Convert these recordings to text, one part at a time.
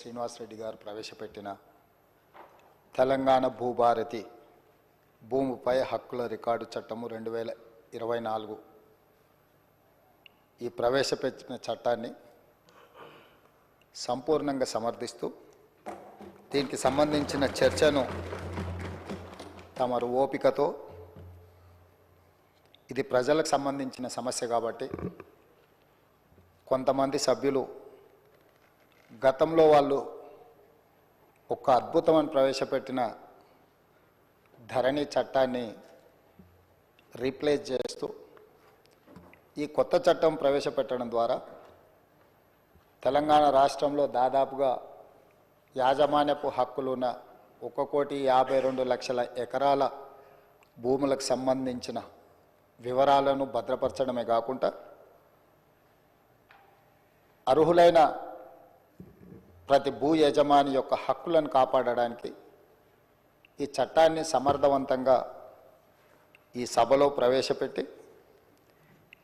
శ్రీనివాసరెడ్డి గారు ప్రవేశపెట్టిన తెలంగాణ భూభారతి భూమిపై హక్కుల రికార్డు చట్టము 2024 ఈ ప్రవేశపెట్టిన చట్టాన్ని సంపూర్ణంగా సమర్థిస్తూ దీనికి సంబంధించిన చర్చను తమరు ఓపికతో ఇది ప్రజలకు సంబంధించిన సమస్య కాబట్టి కొంతమంది సభ్యులు గతంలో వాళ్ళు ఒక అద్భుతమైన ప్రవేశపెట్టిన ధరణి చట్టాన్ని రీప్లేస్ చేస్తూ ఈ కొత్త చట్టం ప్రవేశపెట్టడం ద్వారా తెలంగాణ రాష్ట్రంలో దాదాపుగా యాజమాన్యపు హక్కులున్న 1,52,00,000 ఎకరాల భూములకు సంబంధించిన వివరాలను భద్రపరచడమే కాకుండా అర్హులైన ప్రతి భూ యజమాని యొక్క హక్కులను కాపాడడానికి ఈ చట్టాన్ని సమర్థవంతంగా ఈ సభలో ప్రవేశపెట్టి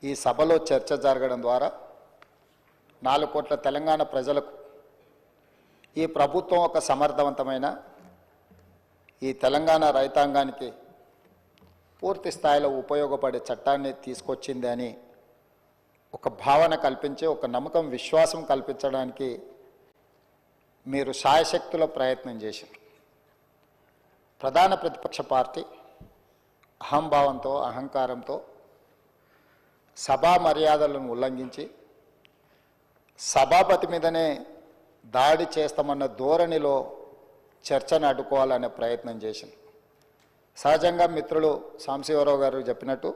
ఈ సభలో చర్చ జరగడం ద్వారా 4 కోట్ల తెలంగాణ ప్రజలకు ఈ ప్రభుత్వం ఒక సమర్థవంతమైన ఈ తెలంగాణ రైతాంగానికి పూర్తి స్థాయిలో ఉపయోగపడే చట్టాన్ని తీసుకొచ్చింది అని ఒక భావన కల్పించి ఒక నమ్మకం విశ్వాసం కల్పించడానికి మీరు శాయశక్తుల ప్రయత్నం చేశారు. ప్రధాన ప్రతిపక్ష పార్టీ అహంభావంతో అహంకారంతో సభా మర్యాదలను ఉల్లంఘించి సభాపతి మీదనే దాడి చేస్తామన్న ధోరణిలో చర్చను అడ్డుకోవాలనే ప్రయత్నం చేసింది. సహజంగా మిత్రులు సాంబశివరావు గారు చెప్పినట్టు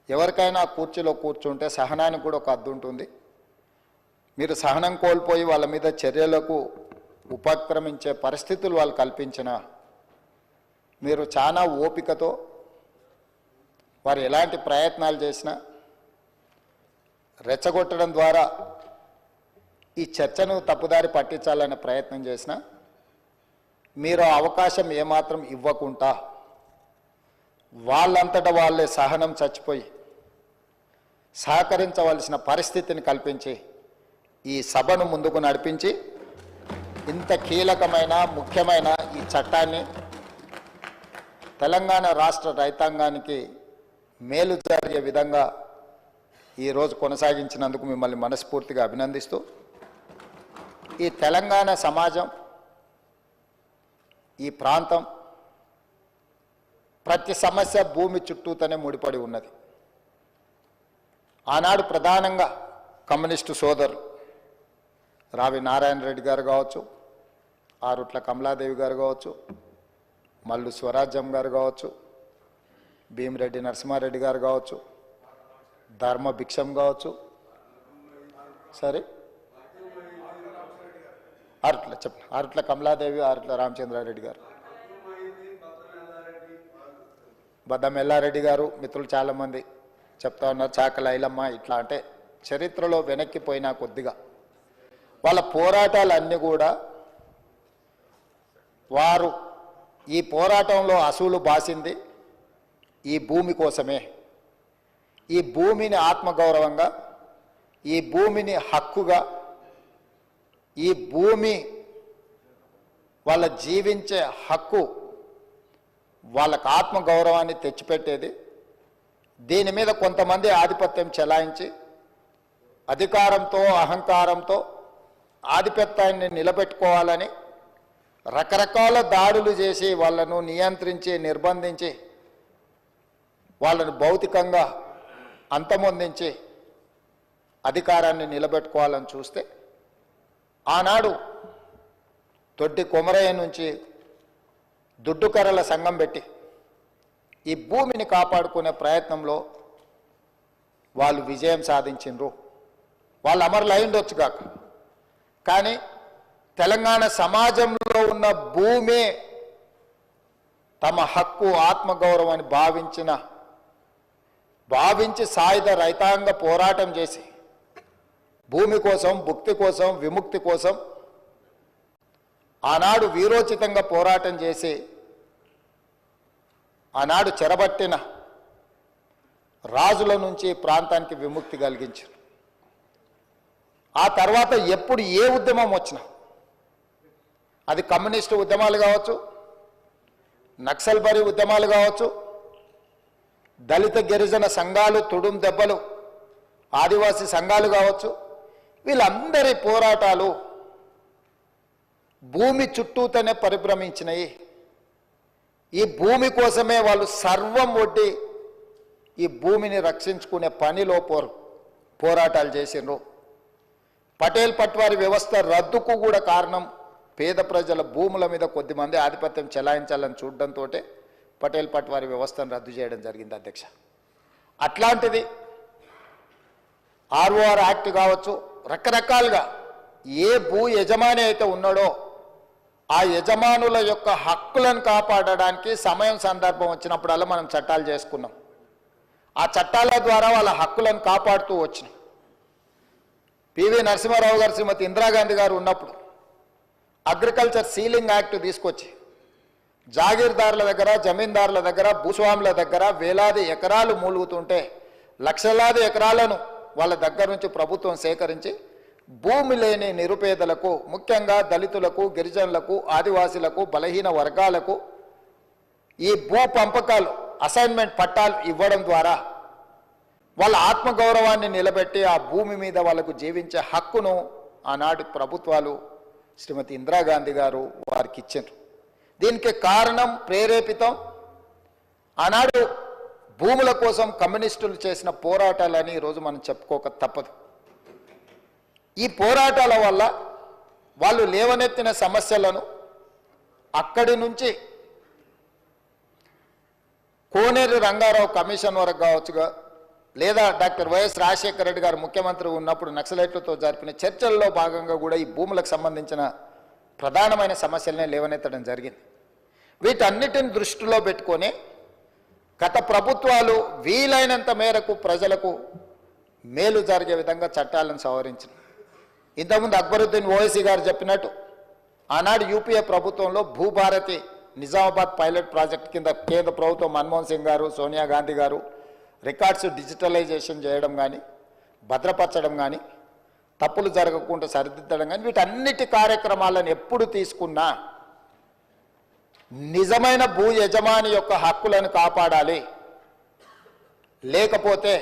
ఎవరికైనా కుర్చీలో కూర్చుంటే సహనానికి కూడా ఒక హద్దు ఉంటుంది. మీరు సహనం కోల్పోయి వాళ్ళ మీద చర్యలకు ఉపక్రమించే పరిస్థితులు వాళ్ళు కల్పించిన మీరు చాలా ఓపికతో వారు ఎలాంటి ప్రయత్నాలు చేసినా రెచ్చగొట్టడం ద్వారా ఈ చర్చను తప్పుదారి పట్టించాలనే ప్రయత్నం చేసినా మీరు అవకాశం ఏమాత్రం ఇవ్వకుండా వాళ్ళంతటా వాళ్ళే సహనం చచ్చిపోయి సహకరించవలసిన పరిస్థితిని కల్పించి ఈ సభను ముందుకు నడిపించి ఇంత కీలకమైన ముఖ్యమైన ఈ చట్టాన్ని తెలంగాణ రాష్ట్ర రైతాంగానికి మేలు జరిగే విధంగా ఈరోజు కొనసాగించినందుకు మిమ్మల్ని మనస్ఫూర్తిగా అభినందిస్తూ ఈ తెలంగాణ సమాజం ఈ ప్రాంతం ప్రతి సమస్య భూమి చుట్టూతోనే ముడిపడి ఉన్నది. ఆనాడు ప్రధానంగా కమ్యూనిస్టు సోదరులు రావి నారాయణ రెడ్డి గారు కావచ్చు, ఆరుట్ల కమలాదేవి గారు కావచ్చు, మల్లు స్వరాజ్యం గారు కావచ్చు, భీమిరెడ్డి నరసింహారెడ్డి గారు కావచ్చు, ధర్మ భిక్షం కావచ్చు, సరే ఆరుట్ల కమలాదేవి, ఆరుట్ల రామచంద్రారెడ్డి గారు, బద్దం ఎల్లారెడ్డి గారు, మిత్రులు చాలామంది చెప్తా ఉన్నారు, చాకల ఐలమ్మ, ఇట్లా అంటే చరిత్రలో వెనక్కిపోయినా కొద్దిగా వాళ్ళ పోరాటాలన్నీ కూడా వారు ఈ పోరాటంలో అసూలు బాసింది ఈ భూమి కోసమే. ఈ భూమిని ఆత్మగౌరవంగా, ఈ భూమిని హక్కుగా, ఈ భూమి వాళ్ళ జీవించే హక్కు వాళ్ళకు ఆత్మగౌరవాన్ని తెచ్చిపెట్టేది. దీని మీద కొంతమంది ఆధిపత్యం చెలాయించి అధికారంతో అహంకారంతో ఆధిపత్యాన్ని నిలబెట్టుకోవాలని రకరకాల దాడులు చేసి వాళ్ళను నియంత్రించి నిర్బంధించి వాళ్ళను భౌతికంగా అంతమొందించి అధికారాన్ని నిలబెట్టుకోవాలని చూస్తే ఆనాడు తొడ్డి కొమరయ్య నుంచి దుడ్డుకర్రల సంఘం పెట్టి ఈ భూమిని కాపాడుకునే ప్రయత్నంలో వాళ్ళు విజయం సాధించిండ్రు. వాళ్ళు అమరులు అయిండొచ్చు కాక, కానీ తెలంగాణ సమాజంలో ఉన్న భూమే తమ హక్కు ఆత్మగౌరవాన్ని భావించి సాయుధ రైతాంగ పోరాటం చేసి భూమి కోసం, భుక్తి కోసం, విముక్తి కోసం ఆనాడు వీరోచితంగా పోరాటం చేసి ఆనాడు చెరబట్టిన రాజుల నుంచి ప్రాంతానికి విముక్తి కలిగించారు. ఆ తర్వాత ఎప్పుడు ఏ ఉద్యమం వచ్చినా అది కమ్యూనిస్టు ఉద్యమాలు కావచ్చు, నక్సల్బరీ ఉద్యమాలు కావచ్చు, దళిత గిరిజన సంఘాలు, తుడుం దెబ్బలు, ఆదివాసీ సంఘాలు కావచ్చు, వీళ్ళందరి పోరాటాలు భూమి చుట్టూతోనే పరిభ్రమించినాయి. ఈ భూమి కోసమే వాళ్ళు సర్వం ఒడ్డి ఈ భూమిని రక్షించుకునే పనిలో పోరాటాలు చేసిండ్రు. పటేల్ పట్వారి వ్యవస్థ రద్దుకు కూడా కారణం పేద ప్రజల భూముల మీద కొద్దిమంది ఆధిపత్యం చెలాయించాలని చూడడంతో పటేల్ పట్వారి వ్యవస్థను రద్దు చేయడం జరిగింది అధ్యక్ష. అట్లాంటిది ఆర్ఓఆర్ యాక్ట్ కావచ్చు, రకరకాలుగా ఏ భూ యజమాని అయితే ఉన్నాడో ఆ యజమానుల యొక్క హక్కులను కాపాడడానికి సమయం సందర్భం వచ్చినప్పుడల్లా మనం చట్టాలు చేసుకున్నాం. ఆ చట్టాల ద్వారా వాళ్ళ హక్కులను కాపాడుతూ వచ్చినాం. పివి నరసింహారావు గారు, శ్రీమతి ఇందిరాగాంధీ గారు ఉన్నప్పుడు అగ్రికల్చర్ సీలింగ్ యాక్ట్ తీసుకొచ్చి జాగీర్దారుల దగ్గర, జమీందారుల దగ్గర, భూస్వాముల దగ్గర వేలాది ఎకరాలు మూలుగుతుంటే లక్షలాది ఎకరాలను వాళ్ళ దగ్గర నుంచి ప్రభుత్వం సేకరించి భూమి లేని నిరుపేదలకు, ముఖ్యంగా దళితులకు, గిరిజనులకు, ఆదివాసీలకు, బలహీన వర్గాలకు ఈ భూ పంపకాలు, అసైన్మెంట్ పట్టాలు ఇవ్వడం ద్వారా వాళ్ళ ఆత్మగౌరవాన్ని నిలబెట్టి ఆ భూమి మీద వాళ్ళకు జీవించే హక్కును ఆనాటి ప్రభుత్వాలు శ్రీమతి ఇందిరాగాంధీ గారు వారికి ఇచ్చారు. దీనికి కారణం, ప్రేరేపితం ఆనాడు భూముల కోసం కమ్యూనిస్టులు చేసిన పోరాటాలని ఈరోజు మనం చెప్పుకోక తప్పదు. ఈ పోరాటాల వల్ల వాళ్ళు లేవనెత్తిన సమస్యలను అక్కడి నుంచి కోనేరు రంగారావు కమిషన్ వరకు కావచ్చుగా, లేదా డాక్టర్ వైఎస్ రాజశేఖర రెడ్డి గారు ముఖ్యమంత్రి ఉన్నప్పుడు నక్సలైట్లతో జరిపిన చర్చల్లో భాగంగా కూడా ఈ భూములకు సంబంధించిన ప్రధానమైన సమస్యలనే లేవనెత్తడం జరిగింది. వీటన్నిటిని దృష్టిలో పెట్టుకొని గత ప్రభుత్వాలు వీలైనంత మేరకు ప్రజలకు మేలు జరిగే విధంగా చట్టాలను సవరించిన. ఇంతకుముందు అక్బరుద్దీన్ ఓవైసీ గారు చెప్పినట్టు ఆనాడు యూపీఏ ప్రభుత్వంలో భూభారతి నిజామాబాద్ పైలట్ ప్రాజెక్ట్ కింద కేంద్ర ప్రభుత్వం మన్మోహన్ సింగ్ గారు, సోనియా గాంధీ గారు రికార్డ్స్ డిజిటలైజేషన్ చేయడం కానీ, భద్రపరచడం కానీ, తప్పులు జరగకుండా సరిదిద్దడం కానీ, వీటన్నిటి కార్యక్రమాలను ఎప్పుడు తీసుకున్నా నిజమైన భూ యజమాని యొక్క హక్కులను కాపాడాలి. లేకపోతే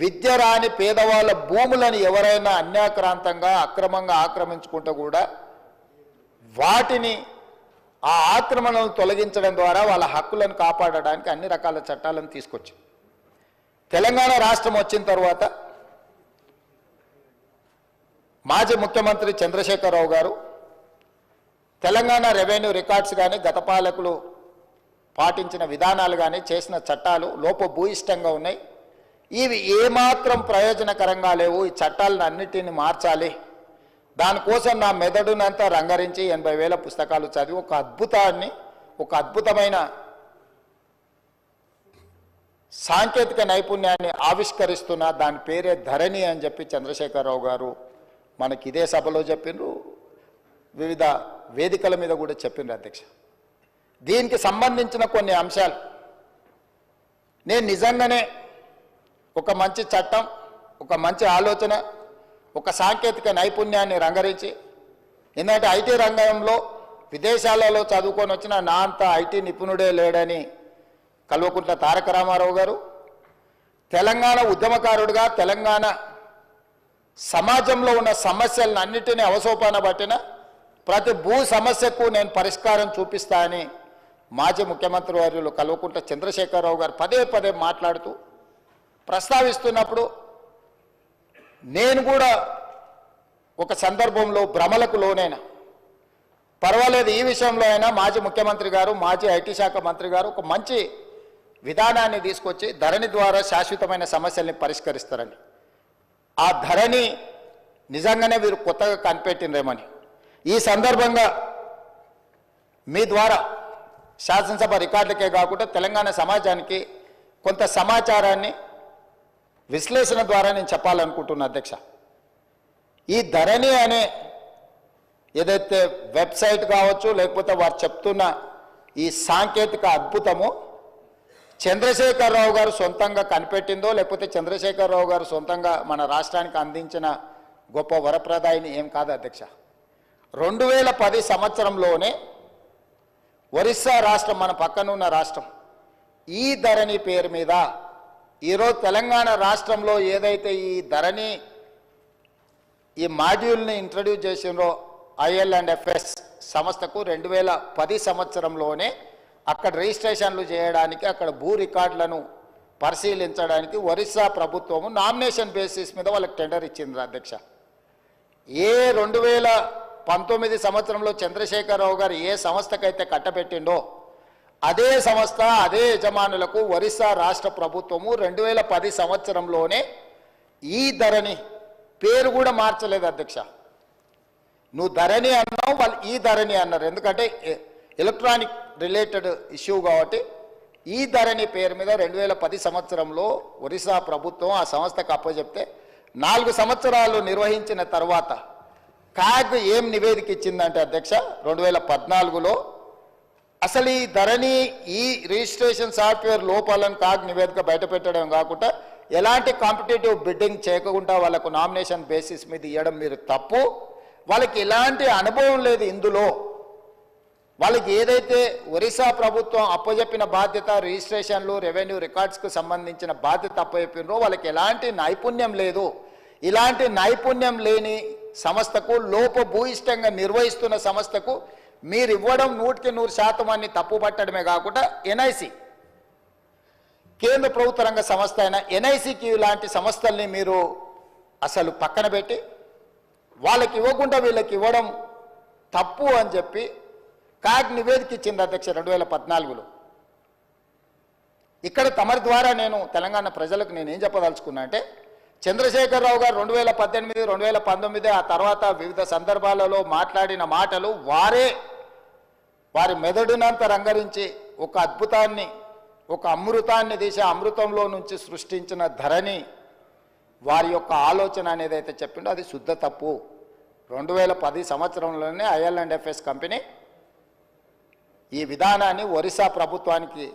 విద్య రాని పేదవాళ్ళ భూములను ఎవరైనా అన్యాక్రాంతంగా అక్రమంగా ఆక్రమించుకుంటే కూడా వాటిని, ఆ ఆక్రమణలను తొలగించడం ద్వారా వాళ్ళ హక్కులను కాపాడడానికి అన్ని రకాల చట్టాలను తీసుకొచ్చాం. తెలంగాణ రాష్ట్రం వచ్చిన తర్వాత మాజీ ముఖ్యమంత్రి చంద్రశేఖరరావు గారు తెలంగాణ రెవెన్యూ రికార్డ్స్ కానీ, గత పాలకులు పాటించిన విధానాలు కానీ, చేసిన చట్టాలు లోపభూయిష్టంగా ఉన్నాయి. ఇవి ఏమాత్రం ప్రయోజనకరంగా లేవు. ఈ చట్టాలను అన్నిటిని మార్చాలి. దానికోసం నా మెదడునంతా రంగరించి 80,000 పుస్తకాలు చదివి ఒక అద్భుతమైన సాంకేతిక నైపుణ్యాన్ని ఆవిష్కరిస్తున్న దాని పేరే ధరణి అని చెప్పి చంద్రశేఖరరావు గారు మనకి ఇదే సభలో చెప్పిండ్రు, వివిధ వేదికల మీద కూడా చెప్పిండ్రు అధ్యక్ష. దీనికి సంబంధించిన కొన్ని అంశాలు నేను నిజంగానే ఒక మంచి చట్టం, ఒక మంచి ఆలోచన, ఒక సాంకేతిక నైపుణ్యాన్ని రంగరించి, ఎందుకంటే ఐటీ రంగంలో విదేశాలలో చదువుకొని వచ్చిన నా అంత ఐటీ నిపుణుడే లేడని కల్వకుంట్ల తారక రామారావు గారు, తెలంగాణ ఉద్యమకారుడిగా తెలంగాణ సమాజంలో ఉన్న సమస్యలను అన్నిటినీ అవసోపాన పట్టిన ప్రతి భూ సమస్యకు నేను పరిష్కారం చూపిస్తా అని మాజీ ముఖ్యమంత్రి వర్యులు కల్వకుంట్ల చంద్రశేఖరరావు గారు పదే పదే మాట్లాడుతూ ప్రస్తావిస్తున్నప్పుడు నేను కూడా ఒక సందర్భంలో భ్రమలకు లోనైనా, పర్వాలేదు ఈ విషయంలో అయినా మాజీ ముఖ్యమంత్రి గారు, మాజీ ఐటీ శాఖ మంత్రి గారు ఒక మంచి విధానాన్ని తీసుకొచ్చి ధరణి ద్వారా శాశ్వతమైన సమస్యల్ని పరిష్కరిస్తారని, ఆ ధరణి నిజంగానే వీరు కొత్తగా కనిపెట్టినరేమని ఈ సందర్భంగా మీ ద్వారా శాసనసభ రికార్డులకే కాకుండా తెలంగాణ సమాజానికి కొంత సమాచారాన్ని విశ్లేషణ ద్వారా నేను చెప్పాలనుకుంటున్నా అధ్యక్ష. ఈ ధరణి అనే ఏదైతే వెబ్సైట్ కావచ్చు, లేకపోతే వారు చెప్తున్న ఈ సాంకేతిక అద్భుతము చంద్రశేఖరరావు గారు సొంతంగా కనిపెట్టిందో, లేకపోతే చంద్రశేఖరరావు గారు సొంతంగా మన రాష్ట్రానికి అందించిన గొప్ప వరప్రదాయిని ఏం కాదు అధ్యక్ష. 2010 సంవత్సరంలోనే ఒరిస్సా రాష్ట్రం, మన పక్కనున్న రాష్ట్రం, ఈ ధరణి పేరు మీద ఈరోజు తెలంగాణ రాష్ట్రంలో ఏదైతే ఈ ధరణి ఈ మాడ్యూల్ని ఇంట్రడ్యూస్ చేసినో IL&FS సంస్థకు 2010 సంవత్సరంలోనే అక్కడ రిజిస్ట్రేషన్లు చేయడానికి, అక్కడ భూ రికార్డులను పరిశీలించడానికి ఒరిస్సా ప్రభుత్వము నామినేషన్ బేసిస్ మీద వాళ్ళకి టెండర్ ఇచ్చింది అధ్యక్ష. ఏ 2019 సంవత్సరంలో చంద్రశేఖరరావు గారు ఏ సంస్థకైతే కట్టబెట్టిండో అదే సంస్థ, అదే యజమానులకు ఒరిస్సా రాష్ట్ర ప్రభుత్వము 2010 సంవత్సరంలోనే ఈ ధరణి పేరు కూడా మార్చలేదు అధ్యక్ష. నువ్వు ధరణి అన్నావు, వాళ్ళు ఈ ధరణి అన్నారు. ఎందుకంటే ఎలక్ట్రానిక్ రిలేటెడ్ ఇష్యూ కాబట్టి ఈ ధరణి పేరు మీద 2010 సంవత్సరంలో ఒరిస్సా ప్రభుత్వం ఆ సంస్థకు అప్పచెప్తే 4 సంవత్సరాలు నిర్వహించిన తర్వాత కాగ్ ఏం నివేదిక ఇచ్చిందంటే అధ్యక్ష, 2014లో అసలు ఈ ధరణి ఈ రిజిస్ట్రేషన్ సాఫ్ట్వేర్ లోపాలను కాగ్ నివేదిక బయటపెట్టడం కాకుండా ఎలాంటి కాంపిటేటివ్ బిడ్డింగ్ చేయకుండా వాళ్ళకు నామినేషన్ బేసిస్ మీద ఇవ్వడం మీరు తప్పు. వాళ్ళకి ఎలాంటి అనుభవం లేదు ఇందులో. వాళ్ళకి ఏదైతే ఒరిస్సా ప్రభుత్వం అప్పచెప్పిన బాధ్యత, రిజిస్ట్రేషన్లు, రెవెన్యూ రికార్డ్స్కు సంబంధించిన బాధ్యత అప్పచెప్పినరో వాళ్ళకి ఎలాంటి నైపుణ్యం లేదు. ఇలాంటి నైపుణ్యం లేని సంస్థకు, లోపభూయిష్టంగా నిర్వహిస్తున్న సంస్థకు మీరు ఇవ్వడం 100% అని తప్పుపట్టడమే కాకుండా ఎన్ఐసి, కేంద్ర ప్రభుత్వ రంగ సంస్థ అయిన ఎన్ఐసికి ఇలాంటి సంస్థల్ని మీరు అసలు పక్కన పెట్టి వాళ్ళకి ఇవ్వకుండా వీళ్ళకి ఇవ్వడం తప్పు అని చెప్పి కాగ్ నివేదిక ఇచ్చింది అధ్యక్ష 2014లో. ఇక్కడ తమరి ద్వారా నేను తెలంగాణ ప్రజలకు నేనేం చెప్పదలుచుకున్నా అంటే, చంద్రశేఖరరావు గారు 2018, 2019 ఆ తర్వాత వివిధ సందర్భాలలో మాట్లాడిన మాటలు వారి మెదడునంత రంగరించి ఒక అద్భుతాన్ని, ఒక అమృతాన్ని తీసి అమృతంలో నుంచి సృష్టించిన ధరణి వారి యొక్క ఆలోచన అనేది అయితే చెప్పిండో అది శుద్ధ తప్పు. 2010 సంవత్సరంలోనే IL&FS కంపెనీ ఈ విధానాన్ని ఒరిస్సా ప్రభుత్వానికి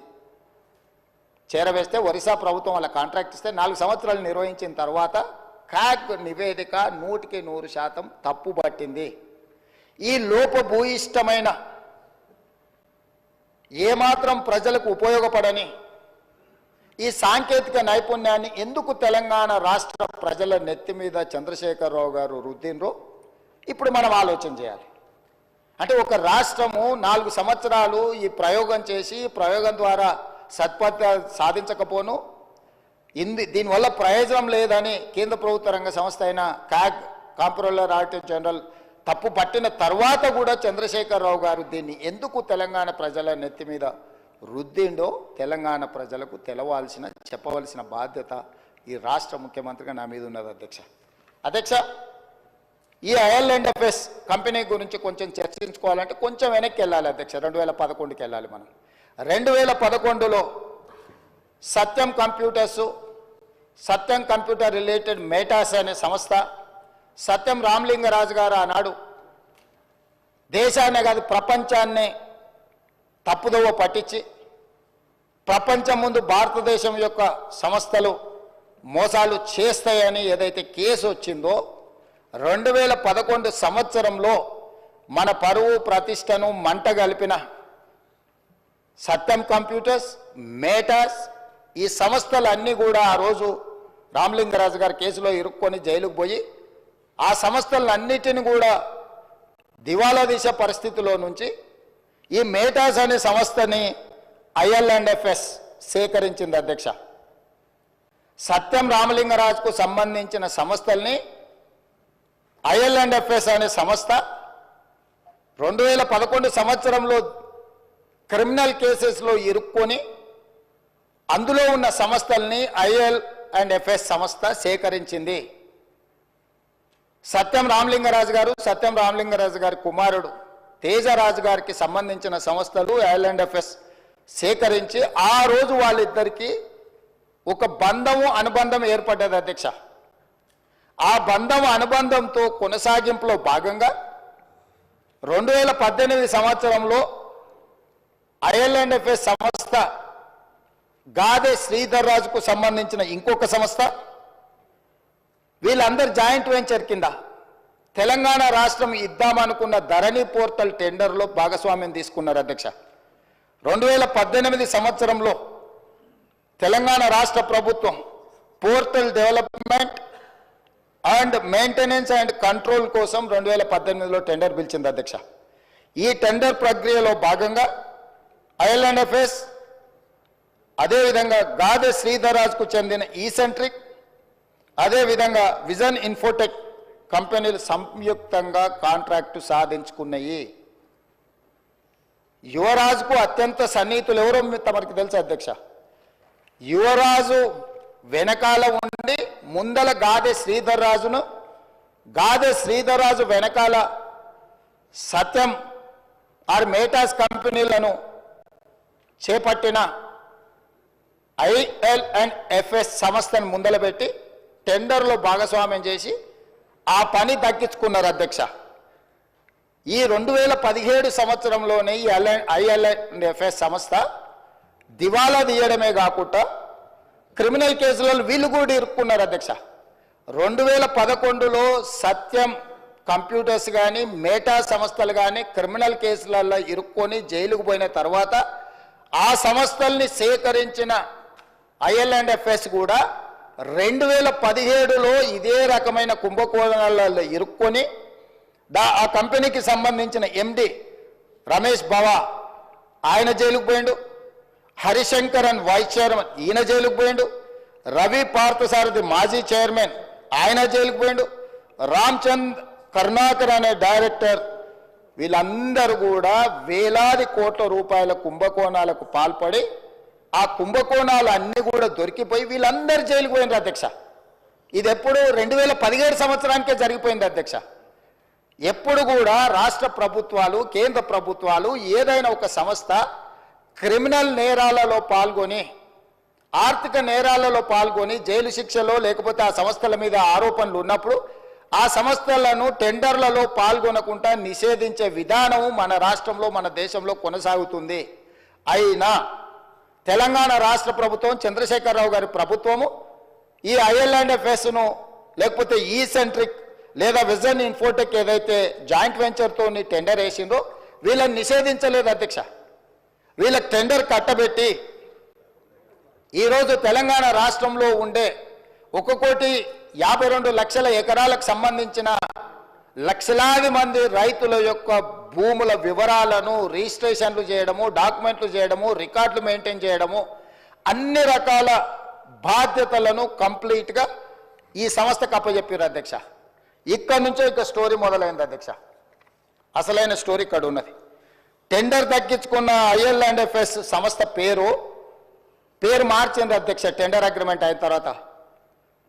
చేరవేస్తే ఒరిస్సా ప్రభుత్వం వాళ్ళ కాంట్రాక్ట్ ఇస్తే 4 సంవత్సరాలు నిర్వహించిన తర్వాత కాగ్ నివేదిక 100% తప్పు పట్టింది. ఈ లోపభూయిష్టమైన ఏమాత్రం ప్రజలకు ఉపయోగపడని ఈ సాంకేతిక నైపుణ్యాన్ని ఎందుకు తెలంగాణ రాష్ట్ర ప్రజల నెత్తి మీద చంద్రశేఖరరావు గారు రుద్దినరో ఇప్పుడు మనం ఆలోచన చేయాలి. అంటే ఒక రాష్ట్రము 4 సంవత్సరాలు ఈ ప్రయోగం చేసి ప్రయోగం ద్వారా సత్పథ సాధించకపోను, దీనివల్ల ప్రయోజనం లేదని కేంద్ర ప్రభుత్వ రంగ సంస్థ అయిన కాగ్, కాంప్ట్రోలర్ ఆడిటర్ జనరల్ తప్పు పట్టిన తర్వాత కూడా చంద్రశేఖరరావు గారు దీన్ని ఎందుకు తెలంగాణ ప్రజల నెత్తి మీద రుద్దిండో తెలంగాణ ప్రజలకు చెప్పవలసిన బాధ్యత ఈ రాష్ట్ర ముఖ్యమంత్రిగా నా మీద ఉన్నది అధ్యక్ష. ఈ IL&FS కంపెనీ గురించి కొంచెం చర్చించుకోవాలంటే కొంచెం వెనక్కి వెళ్ళాలి అధ్యక్ష. 2011కి వెళ్ళాలి మనం. 2011లో సత్యం కంప్యూటర్స్, సత్యం కంప్యూటర్ రిలేటెడ్ మేటాస్ అనే సంస్థ, సత్యం రామలింగరాజు గారు ఆనాడు దేశాన్నే కాదు ప్రపంచాన్నే తప్పుదోవ పట్టించి ప్రపంచం ముందు భారతదేశం యొక్క సంస్థలు మోసాలు చేస్తాయని ఏదైతే కేసు వచ్చిందో 2011 సంవత్సరంలో మన పరువు ప్రతిష్టను మంట గలిపిన సత్యం కంప్యూటర్స్, మేటాస్ ఈ సంస్థలన్నీ కూడా ఆ రోజు రామలింగరాజు గారి కేసులో ఇరుక్కొని జైలుకు పోయి ఆ సంస్థలన్నిటిని కూడా దివాలా తీస పరిస్థితిలో నుంచి ఈ మేటాస్ అనే సంస్థని IL&FS సేకరించింది అధ్యక్ష. సత్యం రామలింగరాజుకు సంబంధించిన సంస్థల్ని IL&FS అనే సంస్థ 2011 సంవత్సరంలో క్రిమినల్ కేసెస్లో ఇరుక్కొని అందులో ఉన్న సంస్థల్ని IL&FS సంస్థ సేకరించింది. సత్యం రామలింగరాజు గారి కుమారుడు తేజరాజు గారికి సంబంధించిన సంస్థలు IL&FS సేకరించి ఆ రోజు వాళ్ళిద్దరికీ ఒక అనుబంధం ఏర్పడ్డది అధ్యక్ష. ఆ అనుబంధంతో కొనసాగింపులో భాగంగా 2018 సంవత్సరంలో IL&FS సంస్థ గాదే శ్రీధర్ రాజుకు సంబంధించిన ఇంకొక సంస్థ వీళ్ళందరూ జాయింట్ వెంచర్ కింద తెలంగాణ రాష్ట్రం ఇద్దామనుకున్న ధరణి పోర్టల్ టెండర్లో భాగస్వామ్యం తీసుకున్నారు అధ్యక్ష. 2018 సంవత్సరంలో తెలంగాణ రాష్ట్ర ప్రభుత్వం portal development and maintenance and control కోసం 2018లో టెండర్ పిలిచింది అధ్యక్ష. ఈ టెండర్ ప్రక్రియలో భాగంగా IL&FS అదేవిధంగా గాదె శ్రీధర్రాజ్కు చెందిన ఈసెంట్రిక్ అదేవిధంగా విజన్ ఇన్ఫోటెక్ కంపెనీలు సంయుక్తంగా కాంట్రాక్టు సాధించుకున్నాయి. యువరాజుకు అత్యంత సన్నిహితులు ఎవరో తమరికి తెలుసు అధ్యక్ష. యువరాజు వెనకాల ఉండి ముందల గాదె శ్రీధర్రాజు వెనకాల సత్యం ఆర్ మేటాస్ కంపెనీలను చేపట్టిన IL&FS సంస్థను ముందలబెట్టి టెండర్లో భాగస్వామ్యం చేసి ఆ పని దక్కించుకున్నారు అధ్యక్ష. ఈ 2017 సంవత్సరంలోనే ఈ IL&FS సంస్థ దివాలా తీయడమే కాకుండా క్రిమినల్ కేసులలో వీళ్ళు కూడా ఇరుక్కున్నారు అధ్యక్ష. 2011లో సత్యం కంప్యూటర్స్ కానీ మేటా సంస్థలు కానీ క్రిమినల్ కేసులలో ఇరుక్కొని జైలుకు పోయిన తర్వాత ఆ సంస్థల్ని సేకరించిన IL&FS కూడా 2017లో ఇదే రకమైన కుంభకోణాలలో ఇరుక్కొని ఆ కంపెనీకి సంబంధించిన MD రమేష్ బావా ఆయన జైలుకు పోయిండు, హరిశంకరన్ వైస్ చైర్మన్ ఈయన జైలుకు పోయిండు, రవి పార్థసారథి మాజీ చైర్మన్ ఆయన జైలుకు పోయిండు, రామ్చంద్ కరుణాకర్ అనే డైరెక్టర్ వీళ్ళందరూ కూడా వేలాది కోట్ల రూపాయల కుంభకోణాలకు పాల్పడి ఆ కుంభకోణాలు అన్నీ కూడా దొరికిపోయి వీళ్ళందరూ జైలుకు పోయినారు అధ్యక్ష. ఇది ఎప్పుడు 2017 సంవత్సరానికే జరిగిపోయింది అధ్యక్ష. ఎప్పుడు కూడా రాష్ట్ర ప్రభుత్వాలు కేంద్ర ప్రభుత్వాలు ఏదైనా ఒక సంస్థ క్రిమినల్ నేరాలలో పాల్గొని ఆర్థిక నేరాలలో పాల్గొని జైలు శిక్షలో లేకపోతే ఆ సంస్థల మీద ఆరోపణలు ఉన్నప్పుడు ఆ సంస్థలను టెండర్లలో పాల్గొనకుండా నిషేధించే విధానం మన రాష్ట్రంలో మన దేశంలో కొనసాగుతుంది. అయినా తెలంగాణ రాష్ట్ర ప్రభుత్వం చంద్రశేఖరరావు గారి ప్రభుత్వము ఈ IL&FSను లేకపోతే ఈసెంట్రిక్ లేదా విజన్ ఇన్ఫోటెక్ ఏదైతే జాయింట్ వెంచర్తో టెండర్ వేసిందో వీళ్ళని నిషేధించలేదు అధ్యక్ష. వీళ్ళకి టెండర్ కట్టబెట్టి ఈరోజు తెలంగాణ రాష్ట్రంలో ఉండే 1,52,00,000 ఎకరాలకు సంబంధించిన లక్షలాది మంది రైతుల యొక్క భూముల వివరాలను రిజిస్ట్రేషన్లు చేయడము, డాక్యుమెంట్లు చేయడము, రికార్డులు మెయింటైన్ చేయడము, అన్ని రకాల బాధ్యతలను కంప్లీట్గా ఈ సంస్థకు అప్పచెప్పారు అధ్యక్ష. ఇక్కడ నుంచే ఇక స్టోరీ మొదలైంది అధ్యక్ష. అసలైన స్టోరీ ఇక్కడ ఉన్నది. టెండర్ దక్కించుకున్న IL&FS సంస్థ పేరు మార్చింది అధ్యక్ష. టెండర్ అగ్రిమెంట్ అయిన తర్వాత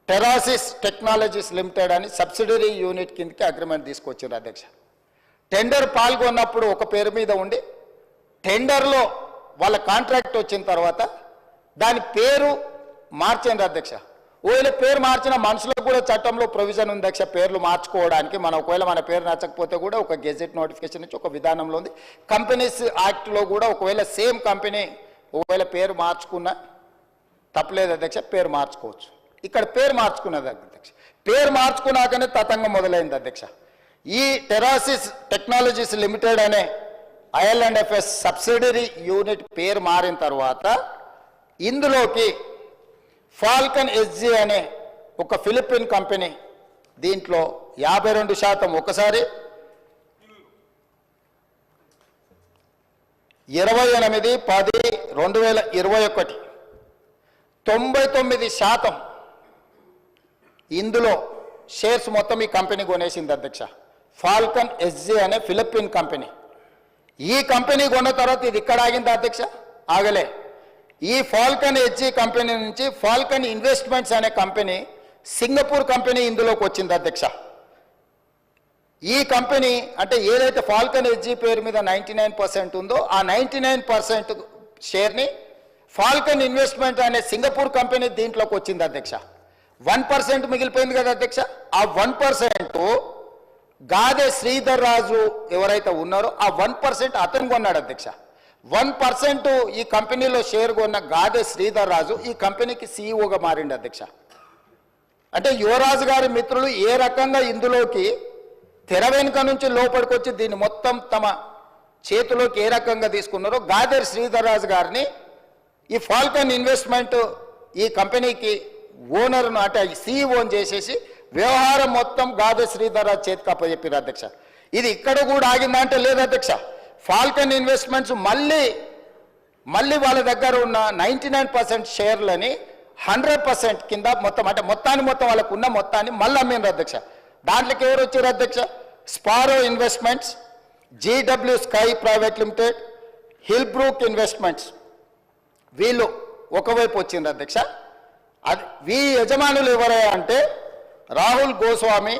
టెరాసిస్ టెక్నాలజీస్ లిమిటెడ్ అని సబ్సిడరీ యూనిట్ కిందకి అగ్రిమెంట్ తీసుకొచ్చారు అధ్యక్ష. టెండర్ పాల్గొన్నప్పుడు ఒక పేరు మీద ఉండి టెండర్లో వాళ్ళ కాంట్రాక్ట్ వచ్చిన తర్వాత దాని పేరు మార్చింది అధ్యక్ష. ఒకవేళ పేరు మార్చిన మనుషులకు కూడా చట్టంలో ప్రొవిజన్ ఉంది అధ్యక్ష పేర్లు మార్చుకోవడానికి. ఒకవేళ మన పేరు నచ్చకపోతే కూడా ఒక గెజెట్ నోటిఫికేషన్ నుంచి ఒక విధానంలో ఉంది. కంపెనీస్ యాక్ట్లో కూడా ఒకవేళ సేమ్ కంపెనీ ఒకవేళ పేరు మార్చుకున్నా తప్పలేదు అధ్యక్ష, పేరు మార్చుకోవచ్చు. ఇక్కడ పేరు మార్చుకున్నది అధ్యక్ష. పేరు మార్చుకున్నాకనే తతంగం మొదలైంది అధ్యక్ష. ఈ టెరాసిస్ టెక్నాలజీస్ లిమిటెడ్ అనే IL&FS సబ్సిడరీ యూనిట్ పేరు మారిన తర్వాత ఇందులోకి ఫాల్కన్ SG అనే ఒక ఫిలిపిన్ కంపెనీ దీంట్లో 52% ఒకసారి 28/10/2021 99% ఇందులో షేర్స్ మొత్తం ఈ కంపెనీ కొనేసింది అధ్యక్ష. ఫాల్కన్ SG అనే ఫిలిపిన్ కంపెనీ. ఈ కంపెనీ కొన్న తర్వాత ఇది ఇక్కడ ఆగింది అధ్యక్ష, ఆగలే. ఈ ఫాల్కన్ SG కంపెనీ నుంచి ఫాల్కన్ ఇన్వెస్ట్మెంట్స్ అనే కంపెనీ సింగపూర్ కంపెనీ ఇందులోకి వచ్చింది అధ్యక్ష. ఈ కంపెనీ అంటే ఏదైతే ఫాల్కన్ SG పేరు మీద 99% ఉందో ఆ 99% షేర్ని ఫాల్కన్ ఇన్వెస్ట్మెంట్ అనే సింగపూర్ కంపెనీ దీంట్లోకి వచ్చింది అధ్యక్ష. 1% మిగిలిపోయింది కదా అధ్యక్ష. ఆ 1% గాదె శ్రీధర్రాజు ఎవరైతే ఉన్నారో ఆ 1% అతను కొన్నాడు అధ్యక్ష. 1% ఈ కంపెనీలో షేర్ కొన్న గాదె శ్రీధర్రాజు ఈ కంపెనీకి CEOగా మారిండు అధ్యక్ష. అంటే యువరాజు గారి మిత్రులు ఏ రకంగా ఇందులోకి తెర వెనుక నుంచి లోపలికి వచ్చి దీన్ని మొత్తం తమ చేతిలోకి ఏ రకంగా తీసుకున్నారో గాదెర్ శ్రీధర్ రాజు గారిని ఈ ఫాల్కన్ ఇన్వెస్ట్మెంట్ ఈ కంపెనీకి ఓనర్ను అంటే సీఈఓని చేసేసి వ్యవహారం మొత్తం గాదెర్ శ్రీధర్ రాజు చేతికి అప్పచెప్పారు అధ్యక్ష. ఇది ఇక్కడ కూడా ఆగిందంటే లేదు అధ్యక్ష. ఫాల్కన్ ఇన్వెస్ట్మెంట్స్ మళ్ళీ వాళ్ళ దగ్గర ఉన్న 99% షేర్లని 100% కింద మొత్తం అంటే మొత్తం వాళ్ళకు ఉన్న మొత్తాన్ని మళ్ళీ అమ్మినారు అధ్యక్ష. దాంట్లోకి ఎవరు వచ్చారు అధ్యక్ష? Sparrow investments, GW sky private limited, Hillbrook investments, వీళ్ళు ఒకవైపు వచ్చిండ్రు అధ్యక్ష. అది వీ యజమానులు ఎవరే అంటే రాహుల్ గోస్వామి,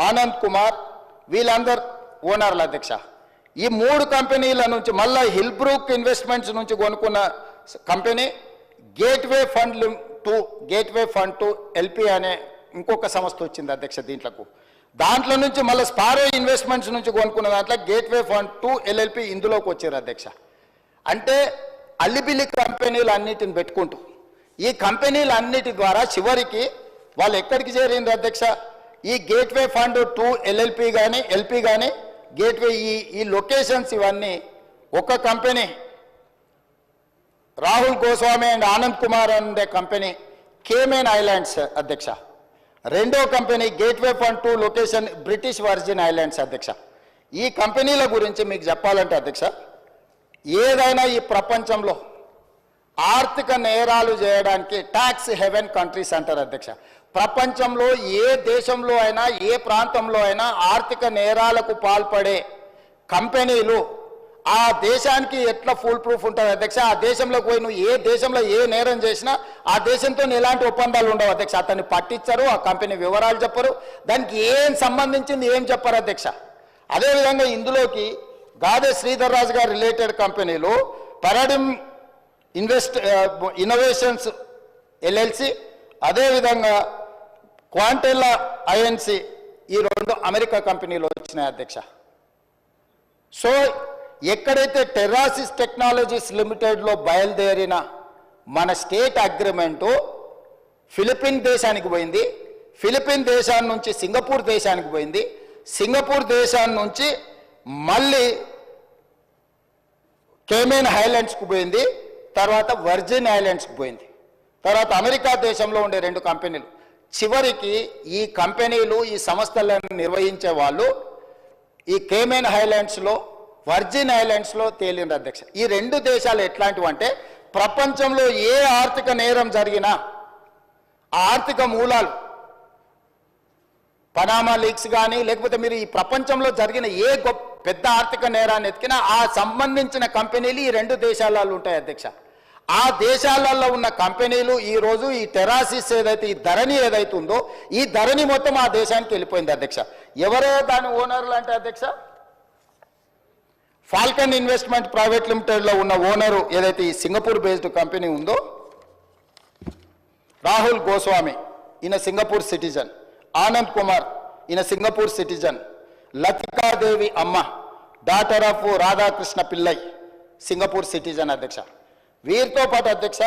ఆనంద్ కుమార్, వీళ్ళందరు ఓనర్లు అధ్యక్ష. ఈ 3 కంపెనీల నుంచి మళ్ళీ హిల్బ్రూక్ ఇన్వెస్ట్మెంట్స్ నుంచి కొనుక్కున్న company gateway fund to LP అనే ఇంకొక సంస్థ వచ్చింది అధ్యక్ష. దాంట్లో నుంచి మళ్ళీ స్పారో ఇన్వెస్ట్మెంట్స్ నుంచి కొనుక్కున్న దాంట్లో గేట్వే ఫండ్ టు ఎల్ఎల్పి ఇందులోకి వచ్చారు అధ్యక్ష. అంటే అల్లిబిల్లి కంపెనీలు అన్నిటిని పెట్టుకుంటూ ఈ కంపెనీలన్నిటి ద్వారా చివరికి వాళ్ళు ఎక్కడికి చేరింది అధ్యక్ష? ఈ గేట్వే ఫండ్ టు ఎల్ఎల్పి కానీ ఎల్పి కానీ గేట్వే ఈ లొకేషన్స్ ఇవన్నీ ఒక కంపెనీ రాహుల్ గోస్వామి అండ్ ఆనంద్ కుమార్ అనే కంపెనీ కేమెన్ ఐలాండ్స్ అధ్యక్ష. రెండో company gateway fund to location British virgin islands అధ్యక్ష. ఈ కంపెనీల గురించి మీకు చెప్పాలంటే అధ్యక్ష, ఏదైనా ఈ ప్రపంచంలో ఆర్థిక నేరాలు చేయడానికి ట్యాక్స్ హెవెన్ కంట్రీస్ అంటారు అధ్యక్ష. ప్రపంచంలో ఏ దేశంలో అయినా ఏ ప్రాంతంలో అయినా ఆర్థిక నేరాలకు పాల్పడే కంపెనీలు ఆ దేశానికి ఎట్లా ఫుల్ ప్రూఫ్ ఉంటుంది అధ్యక్ష? ఆ దేశంలోకి పోయి నువ్వు ఏ దేశంలో ఏ నేరం చేసినా ఆ దేశంతో ఎలాంటి ఒప్పందాలు ఉండవు అధ్యక్ష. అతన్ని పట్టించరు, ఆ కంపెనీ వివరాలు చెప్పరు, దానికి ఏం సంబంధించింది ఏం చెప్పరు అధ్యక్ష. అదేవిధంగా ఇందులోకి గాదెర్ శ్రీధర్ రాజు గారు రిలేటెడ్ కంపెనీలు పారాడిమ్ ఇన్నోవేషన్స్ ఎల్ఎల్సి, అదేవిధంగా క్వాంటెల్లా ఐఎన్సి, ఈ 2 అమెరికా కంపెనీలు వచ్చినాయి అధ్యక్ష. సో ఎక్కడైతే టెర్రాసిస్ టెక్నాలజీస్ లిమిటెడ్లో బయలుదేరిన మన స్టేట్ అగ్రిమెంటు ఫిలిపిన్ దేశానికి పోయింది, ఫిలిపిన్ దేశాన్ని నుంచి సింగపూర్ దేశానికి పోయింది, సింగపూర్ దేశాన్ని నుంచి మళ్ళీ కేమెన్ ఐలాండ్స్కి పోయింది, తర్వాత వర్జిన్ ఐలాండ్స్కి పోయింది, తర్వాత అమెరికా దేశంలో ఉండే 2 కంపెనీలు. చివరికి ఈ కంపెనీలు ఈ సంస్థలను నిర్వహించే వాళ్ళు ఈ కేమెన్ ఐలాండ్స్లో వర్జిన్ ఐలాండ్స్లో తేలింది అధ్యక్ష. ఈ 2 దేశాలు ఎట్లాంటివి అంటే ప్రపంచంలో ఏ ఆర్థిక నేరం జరిగినా ఆ ఆర్థిక మూలాలు పనామా లీక్స్ కానీ లేకపోతే మీరు ఈ ప్రపంచంలో జరిగిన ఏ పెద్ద ఆర్థిక నేరాన్ని ఎత్తికినా ఆ సంబంధించిన కంపెనీలు ఈ 2 దేశాలలో ఉంటాయి అధ్యక్ష. ఆ దేశాలలో ఉన్న కంపెనీలు ఈరోజు ఈ టెరాసిస్ ఏదైతే ఈ ధరణి ఏదైతే ఉందో ఈ ధరణి మొత్తం ఆ దేశానికి వెళ్ళిపోయింది అధ్యక్ష. ఎవరో దాని ఓనర్లు అంటే అధ్యక్ష ఫాల్కన్ ఇన్వెస్ట్మెంట్ ప్రైవేట్ లిమిటెడ్లో ఉన్న ఓనరు ఏదైతే ఈ సింగపూర్ బేస్డ్ కంపెనీ ఉందో రాహుల్ గోస్వామి, ఈయన సింగపూర్ సిటిజన్, ఆనంద్ కుమార్ ఈయన సింగపూర్ సిటిజన్, లతికాదేవి అమ్మ daughter of Radhakrishna Pillai Singapore citizen అధ్యక్ష. వీరితో పాటు అధ్యక్ష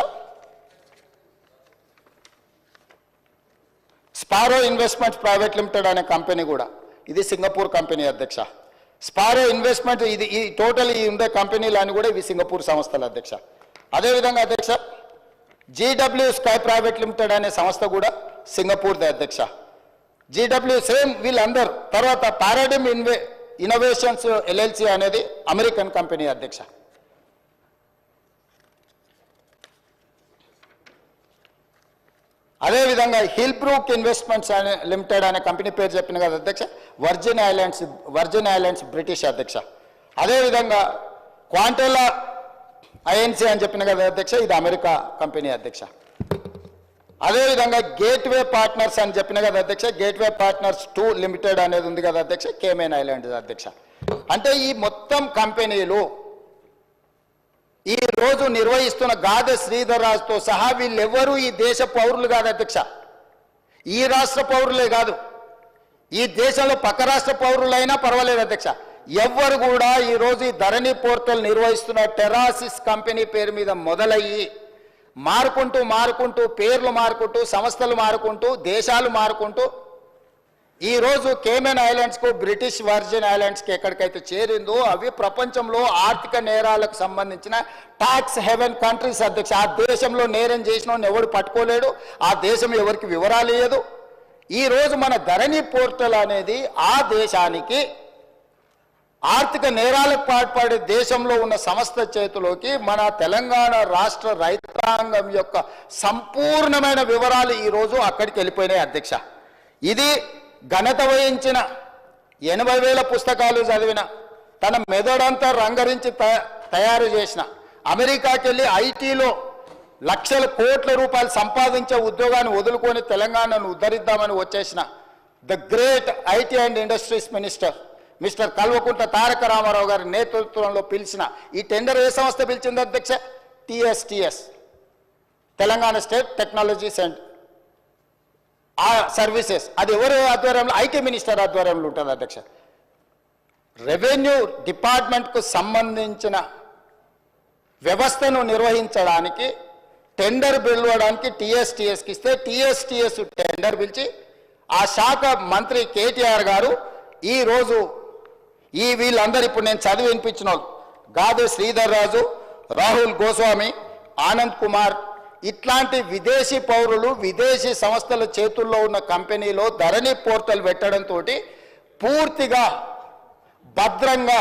స్పారో ఇన్వెస్ట్మెంట్స్ ప్రైవేట్ లిమిటెడ్ అనే కంపెనీ కూడా ఇది సింగపూర్ కంపెనీ అధ్యక్ష. స్పారో ఇన్వెస్ట్మెంట్ ఇది ఈ టోటల్ ఈ ఉండే కంపెనీలు అని కూడా ఇవి సింగపూర్ సంస్థలు అధ్యక్ష. అదేవిధంగా అధ్యక్ష జీడబ్ల్యూ స్కై ప్రైవేట్ లిమిటెడ్ అనే సంస్థ కూడా సింగపూర్దే అధ్యక్ష. జీడబ్ల్యూ సేమ్ వీళ్ళందరూ. తర్వాత పారాడిమ్ ఇన్నోవేషన్స్ ఎల్ఎల్సి అనేది అమెరికన్ కంపెనీ అధ్యక్ష. అదేవిధంగా హిల్బ్రూక్ ఇన్వెస్ట్మెంట్స్ లిమిటెడ్ అనే కంపెనీ పేరు చెప్పిన కదా అధ్యక్ష, వర్జిన్ ఐలాండ్స్ బ్రిటిష్ అధ్యక్ష. అదేవిధంగా క్వాంటెల్లా ఐఎన్సి అని చెప్పిన కదా అధ్యక్ష, ఇది అమెరికా కంపెనీ అధ్యక్ష. అదేవిధంగా గేట్వే పార్ట్నర్స్ అని చెప్పిన కదా అధ్యక్ష, గేట్వే పార్ట్నర్స్ 2 లిమిటెడ్ అనేది ఉంది కదా అధ్యక్ష, కేమెన్ ఐలాండ్స్ అధ్యక్ష. అంటే ఈ మొత్తం కంపెనీలు ఈ రోజు నిర్వహిస్తున్న గాదెర్ శ్రీధర్ రాజుతో సహా వీళ్ళెవ్వరూ ఈ దేశ పౌరులు కాదు అధ్యక్ష. ఈ రాష్ట్ర పౌరులే కాదు, ఈ దేశంలో పక్క రాష్ట్ర పౌరులైనా పర్వాలేదు అధ్యక్ష. ఎవ్వరు కూడా ఈరోజు ఈ ధరణి పోర్టల్ నిర్వహిస్తున్న టెరాసిస్ కంపెనీ పేరు మీద మొదలయ్యి మారుకుంటూ పేర్లు మారుకుంటూ సంస్థలు మారుకుంటూ దేశాలు మారుకుంటూ ఈరోజు కేమెన్ ఐలాండ్స్కు బ్రిటిష్ వర్జిన్ ఐలాండ్స్కి ఎక్కడికైతే చేరిందో అవి ప్రపంచంలో ఆర్థిక నేరాలకు సంబంధించిన ట్యాక్స్ హెవెన్ కంట్రీస్ అధ్యక్ష. ఆ దేశంలో నేరం చేసిన ఎవడు పట్టుకోలేడు, ఆ దేశం ఎవరికి వివరాలు ఇవ్వదు. ఈరోజు మన ధరణి పోర్టల్ అనేది ఆ దేశానికి ఆర్థిక నేరాలకు పాల్పడే దేశంలో ఉన్న సంస్థ చేతిలోకి మన తెలంగాణ రాష్ట్ర రైతాంగం యొక్క సంపూర్ణమైన వివరాలు ఈరోజు అక్కడికి వెళ్ళిపోయినాయి అధ్యక్ష. ఇది ఘనత వహించిన 80,000 పుస్తకాలు చదివిన తన మెదడంతా రంగరించి తయారు చేసిన అమెరికాకి వెళ్ళి ఐటీలో లక్షల కోట్ల రూపాయలు సంపాదించే ఉద్యోగాన్ని వదులుకొని తెలంగాణను ఉద్ధరిద్దామని వచ్చేసిన the great IT and industries minister mister Kalvakuntla Taraka Rama Rao గారి నేతృత్వంలో పిలిచిన ఈ టెండర్ ఏ సంస్థ పిలిచింది అధ్యక్ష? TSTS, Telangana state technology centre ఆ సర్వీసెస్. అది ఎవరు ఆధ్వర్యంలో? ఐటీ మినిస్టర్ ఆధ్వర్యంలో ఉంటుంది అధ్యక్ష. రెవెన్యూ డిపార్ట్మెంట్కు సంబంధించిన వ్యవస్థను నిర్వహించడానికి టెండర్ పిలవడానికి TSTSకి ఇస్తే TSTS టెండర్ పిలిచి ఆ శాఖ మంత్రి కేటీఆర్ గారు ఈరోజు వీళ్ళందరూ ఇప్పుడు నేను చదివి వినిపించిన వాళ్ళు గాదే శ్రీధర్ రాజు, రాహుల్ గోస్వామి, ఆనంద్ కుమార్ ఇట్లాంటి విదేశీ పౌరులు విదేశీ సంస్థల చేతుల్లో ఉన్న కంపెనీలో ధరణి పోర్టల్ పెట్టడంతో పూర్తిగా భద్రంగా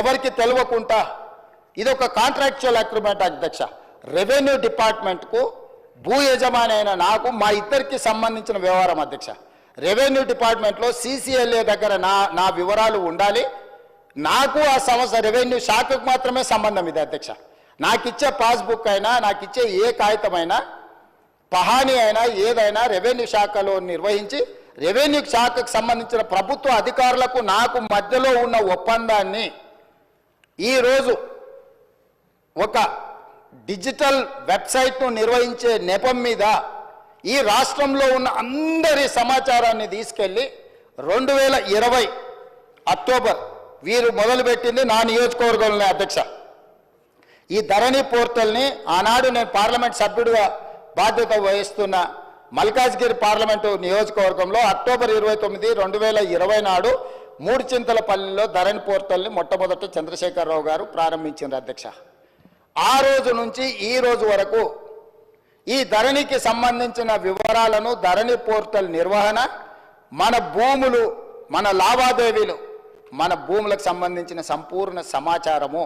ఎవరికి తెలియకుండా ఇది ఒక కాంట్రాక్చువల్ అగ్రిమెంట్ అధ్యక్ష. రెవెన్యూ డిపార్ట్మెంట్కు భూ యజమాని అయిన నాకు మా ఇద్దరికి సంబంధించిన వ్యవహారం అధ్యక్ష. రెవెన్యూ డిపార్ట్మెంట్లో CCLA దగ్గర నా వివరాలు ఉండాలి. నాకు ఆ సంస్థ రెవెన్యూ శాఖకు మాత్రమే సంబంధం ఇది అధ్యక్ష. నాకు ఇచ్చే పాస్బుక్ అయినా నాకు ఇచ్చే ఏ కాగితమైనా పహానీ అయినా ఏదైనా రెవెన్యూ శాఖలో నిర్వహించి రెవెన్యూ శాఖకు సంబంధించిన ప్రభుత్వ అధికారులకు నాకు మధ్యలో ఉన్న ఒప్పందాన్ని ఈరోజు ఒక డిజిటల్ వెబ్సైట్ను నిర్వహించే నెపం మీద ఈ రాష్ట్రంలో ఉన్న అందరి సమాచారాన్ని తీసుకెళ్ళి 2020 అక్టోబర్ వీరు మొదలుపెట్టింది నా నియోజకవర్గంలోనే అధ్యక్ష. ఈ ధరణి పోర్టల్ని ఆనాడు నేను పార్లమెంట్ సభ్యుడిగా బాధ్యత వహిస్తున్న మల్కాజ్గిరి పార్లమెంటు నియోజకవర్గంలో అక్టోబర్ 29, 2020 నాడు మూడుచింతలపల్లిలో ధరణి పోర్టల్ని మొట్టమొదట చంద్రశేఖరరావు గారు ప్రారంభించారు అధ్యక్ష. ఆ రోజు నుంచి ఈ రోజు వరకు ఈ ధరణికి సంబంధించిన వివరాలను ధరణి పోర్టల్ నిర్వహణ, మన భూములు, మన లావాదేవీలు, మన భూములకు సంబంధించిన సంపూర్ణ సమాచారము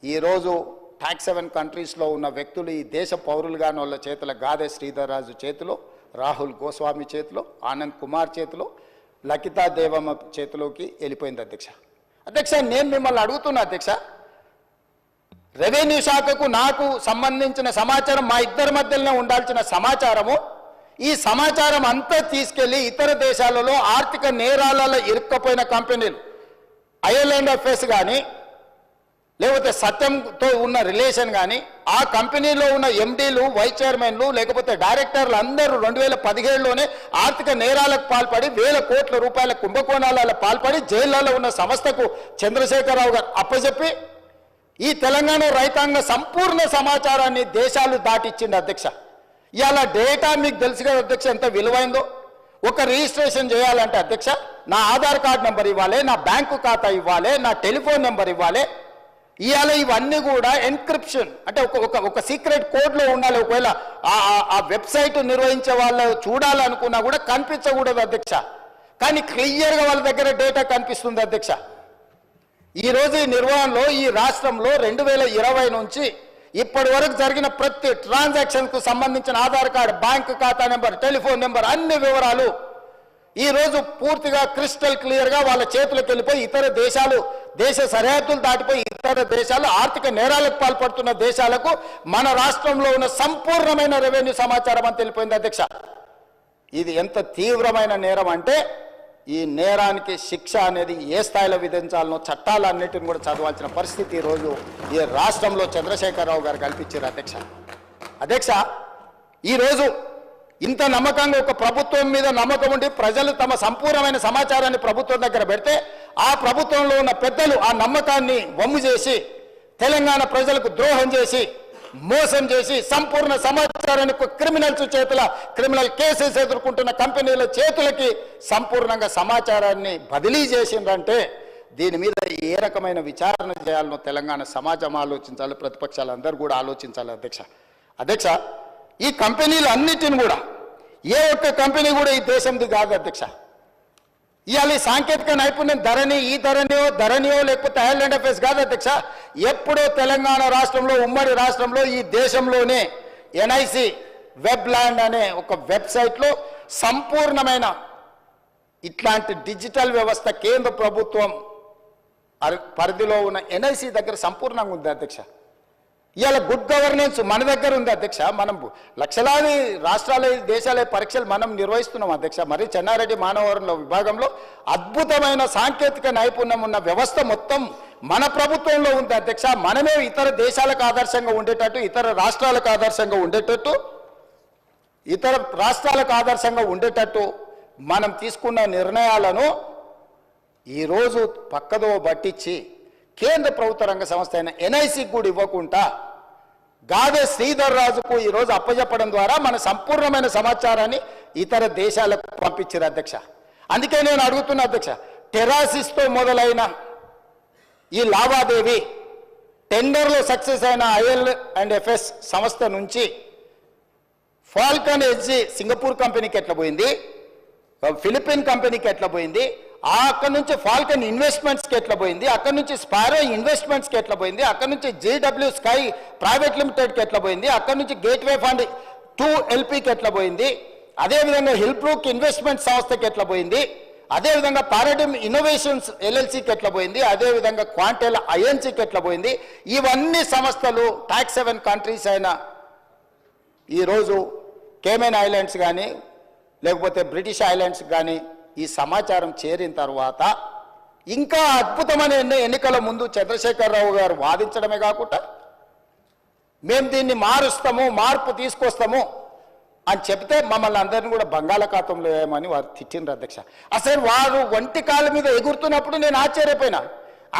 ఈరోజు ట్యాక్స్ హెవెన్ కంట్రీస్లో ఉన్న వ్యక్తులు ఈ దేశ పౌరులుగాని వాళ్ళ చేతిలో గాదే శ్రీధర్ రాజు చేతిలో, రాహుల్ గోస్వామి చేతిలో, ఆనంద్ కుమార్ చేతిలో, లకితా దేవమ్మ చేతిలోకి వెళ్ళిపోయింది అధ్యక్ష. అధ్యక్ష నేను మిమ్మల్ని అడుగుతున్నా అధ్యక్ష, రెవెన్యూ శాఖకు నాకు సంబంధించిన సమాచారం మా ఇద్దరి మధ్యలోనే ఉండాల్సిన సమాచారము ఈ సమాచారం అంతా తీసుకెళ్లి ఇతర దేశాలలో ఆర్థిక నేరాలలో ఇరుక్కపోయిన కంపెనీలు ఐర్లాండ్ అఫేర్స్ కానీ లేకపోతే సత్యంతో ఉన్న రిలేషన్ కానీ ఆ కంపెనీలో ఉన్న MDలు, వైస్ చైర్మన్లు లేకపోతే డైరెక్టర్లు అందరూ 2017లోనే ఆర్థిక నేరాలకు పాల్పడి 1,000 కోట్ల రూపాయల కుంభకోణాలలో పాల్పడి జైళ్లలో ఉన్న సంస్థకు చంద్రశేఖరరావు గారు అప్పచెప్పి ఈ తెలంగాణ రైతాంగ సంపూర్ణ సమాచారాన్ని దేశాలు దాటిచ్చింది అధ్యక్ష. ఇవాళ డేటా మీకు తెలుసు కదా అధ్యక్ష ఎంత విలువైందో. ఒక రిజిస్ట్రేషన్ చేయాలంటే అధ్యక్ష నా ఆధార్ కార్డ్ నెంబర్ ఇవ్వాలి, నా బ్యాంకు ఖాతా ఇవ్వాలి, నా టెలిఫోన్ నెంబర్ ఇవ్వాలి. ఇవాళ ఇవన్నీ కూడా ఎన్క్రిప్షన్ అంటే ఒక సీక్రెట్ కోడ్లో ఉండాలి. ఒకవేళ ఆ వెబ్సైట్ నిర్వహించే వాళ్ళు చూడాలనుకున్నా కూడా కనిపించకూడదు అధ్యక్ష. కానీ క్లియర్గా వాళ్ళ దగ్గర డేటా కనిపిస్తుంది అధ్యక్ష. ఈరోజు ఈ నిర్వహణలో ఈ రాష్ట్రంలో 2020 నుంచి ఇప్పటి వరకు జరిగిన ప్రతి ట్రాన్సాక్షన్కు సంబంధించిన ఆధార్ కార్డు, బ్యాంకు ఖాతా నెంబర్, టెలిఫోన్ నెంబర్ అన్ని వివరాలు ఈరోజు పూర్తిగా క్రిస్టల్ క్లియర్గా వాళ్ళ చేతులకు వెళ్ళిపోయి ఇతర దేశాలు దేశ సరిహద్దులు దాటిపోయి ఇతర దేశాలు ఆర్థిక నేరాలకు పాల్పడుతున్న దేశాలకు మన రాష్ట్రంలో ఉన్న సంపూర్ణమైన రెవెన్యూ సమాచారం అని తెలిపోయింది అధ్యక్ష. ఇది ఎంత తీవ్రమైన నేరం అంటే ఈ నేరానికి శిక్ష అనేది ఏ స్థాయిలో విధించాలనో చట్టాలన్నిటిని కూడా చదవాల్సిన పరిస్థితి ఈరోజు ఈ రాష్ట్రంలో చంద్రశేఖరరావు గారు కల్పించారు అధ్యక్ష. అధ్యక్ష ఈరోజు ఇంత నమ్మకంగా ఒక ప్రభుత్వం మీద నమ్మకం ఉండి ప్రజలు తమ సంపూర్ణమైన సమాచారాన్ని ప్రభుత్వం దగ్గర పెడితే ఆ ప్రభుత్వంలో ఉన్న పెద్దలు ఆ నమ్మకాన్ని వమ్ము చేసి తెలంగాణ ప్రజలకు ద్రోహం చేసి మోసం చేసి సంపూర్ణ సమాచారాన్ని క్రిమినల్స్ చేతుల క్రిమినల్ కేసెస్ ఎదుర్కొంటున్న కంపెనీల చేతులకి సంపూర్ణంగా సమాచారాన్ని బదిలీ చేసిందంటే దీని మీద ఏ రకమైన విచారణ చేయాలనో తెలంగాణ సమాజం ఆలోచించాలి, ప్రతిపక్షాలు అందరూ కూడా ఆలోచించాలి. అధ్యక్ష ఈ కంపెనీలు అన్నిటిని కూడా ఏ ఒక్క కంపెనీ కూడా ఈ దేశంది కాదు అధ్యక్ష. ఇవాళ ఈ సాంకేతిక నైపుణ్యం ధరణియో లేకపోతే ఐలాండ్ అఫేర్స్ కాదు అధ్యక్ష. ఎప్పుడో తెలంగాణ రాష్ట్రంలో ఉమ్మడి రాష్ట్రంలో ఈ దేశంలోనే ఎన్ఐసి వెబ్ ల్యాండ్ అనే ఒక వెబ్సైట్లో సంపూర్ణమైన ఇట్లాంటి డిజిటల్ వ్యవస్థ కేంద్ర ప్రభుత్వం పరిధిలో ఉన్న ఎన్ఐసి దగ్గర సంపూర్ణంగా ఉంది అధ్యక్ష. ఇవాళ గుడ్ గవర్నెన్స్ మన దగ్గర ఉంది అధ్యక్ష. మనం లక్షలాది రాష్ట్రాల దేశాల పరీక్షలు మనం నిర్వహిస్తున్నాం అధ్యక్ష. మరి చెన్నారెడ్డి మానవ వనరుల విభాగంలో అద్భుతమైన సాంకేతిక నైపుణ్యం ఉన్న వ్యవస్థ మొత్తం మన ప్రభుత్వంలో ఉంది అధ్యక్ష. మనమే ఇతర దేశాలకు ఆదర్శంగా ఉండేటట్టు, ఇతర రాష్ట్రాలకు ఆదర్శంగా ఉండేటట్టు మనం తీసుకున్న నిర్ణయాలను ఈరోజు పక్కదో పట్టించి కేంద్ర ప్రభుత్వ రంగ సంస్థ అయిన ఎన్ఐసికి కూడా ఇవ్వకుండా గాదే శ్రీధర్ రాజుకు ఈరోజు అప్పచెప్పడం ద్వారా మన సంపూర్ణమైన సమాచారాన్ని ఇతర దేశాలకు పంపించారు అధ్యక్ష. అందుకే నేను అడుగుతున్నా అధ్యక్ష, టెరాసిస్తో మొదలైన ఈ లావాదేవీ టెండర్లో సక్సెస్ అయిన IL&FS సంస్థ నుంచి ఫాల్కన్ ఎడ్జి సింగపూర్ కంపెనీకి ఎట్లా పోయింది, ఫిలిపిన్ కంపెనీకి ఎట్లా పోయింది, అక్కడ నుంచి ఫాల్కన్ ఇన్వెస్ట్మెంట్స్కి ఎట్లా పోయింది, అక్కడ నుంచి స్పారో ఇన్వెస్ట్మెంట్స్కి ఎట్లా పోయింది, అక్కడ నుంచి JW స్కై ప్రైవేట్ లిమిటెడ్కి ఎట్లా పోయింది, అక్కడ నుంచి గేట్వే ఫండ్ 2 LPకి ఎట్లా పోయింది, అదేవిధంగా హిల్బ్రూక్ ఇన్వెస్ట్మెంట్ సంస్థకి ఎట్లా పోయింది, అదేవిధంగా పారాడిమ్ ఇన్నోవేషన్స్ LLCకి ఎట్లా పోయింది, అదేవిధంగా క్వాంటెల్ INCకి ఎట్లా పోయింది. ఇవన్నీ సంస్థలు టాక్స్ 7 కంట్రీస్ అయిన ఈరోజు కేమెన్ ఐలాండ్స్ కానీ లేకపోతే బ్రిటిష్ ఐలాండ్స్ కానీ ఈ సమాచారం చేరిన తర్వాత ఇంకా అద్భుతమైన ఎన్నికల ముందు చంద్రశేఖరరావు గారు వాదించడమే కాకుండా మేము దీన్ని మార్పు తీసుకొస్తాము అని చెప్తే మమ్మల్ని అందరినీ కూడా బంగాళాఖాతంలో వేయమని వారు తిట్టిండ్రు అధ్యక్ష. అసలు వారు వంటి కాళ్ళ మీద ఎగురుతున్నప్పుడు నేను ఆశ్చర్యపోయినా.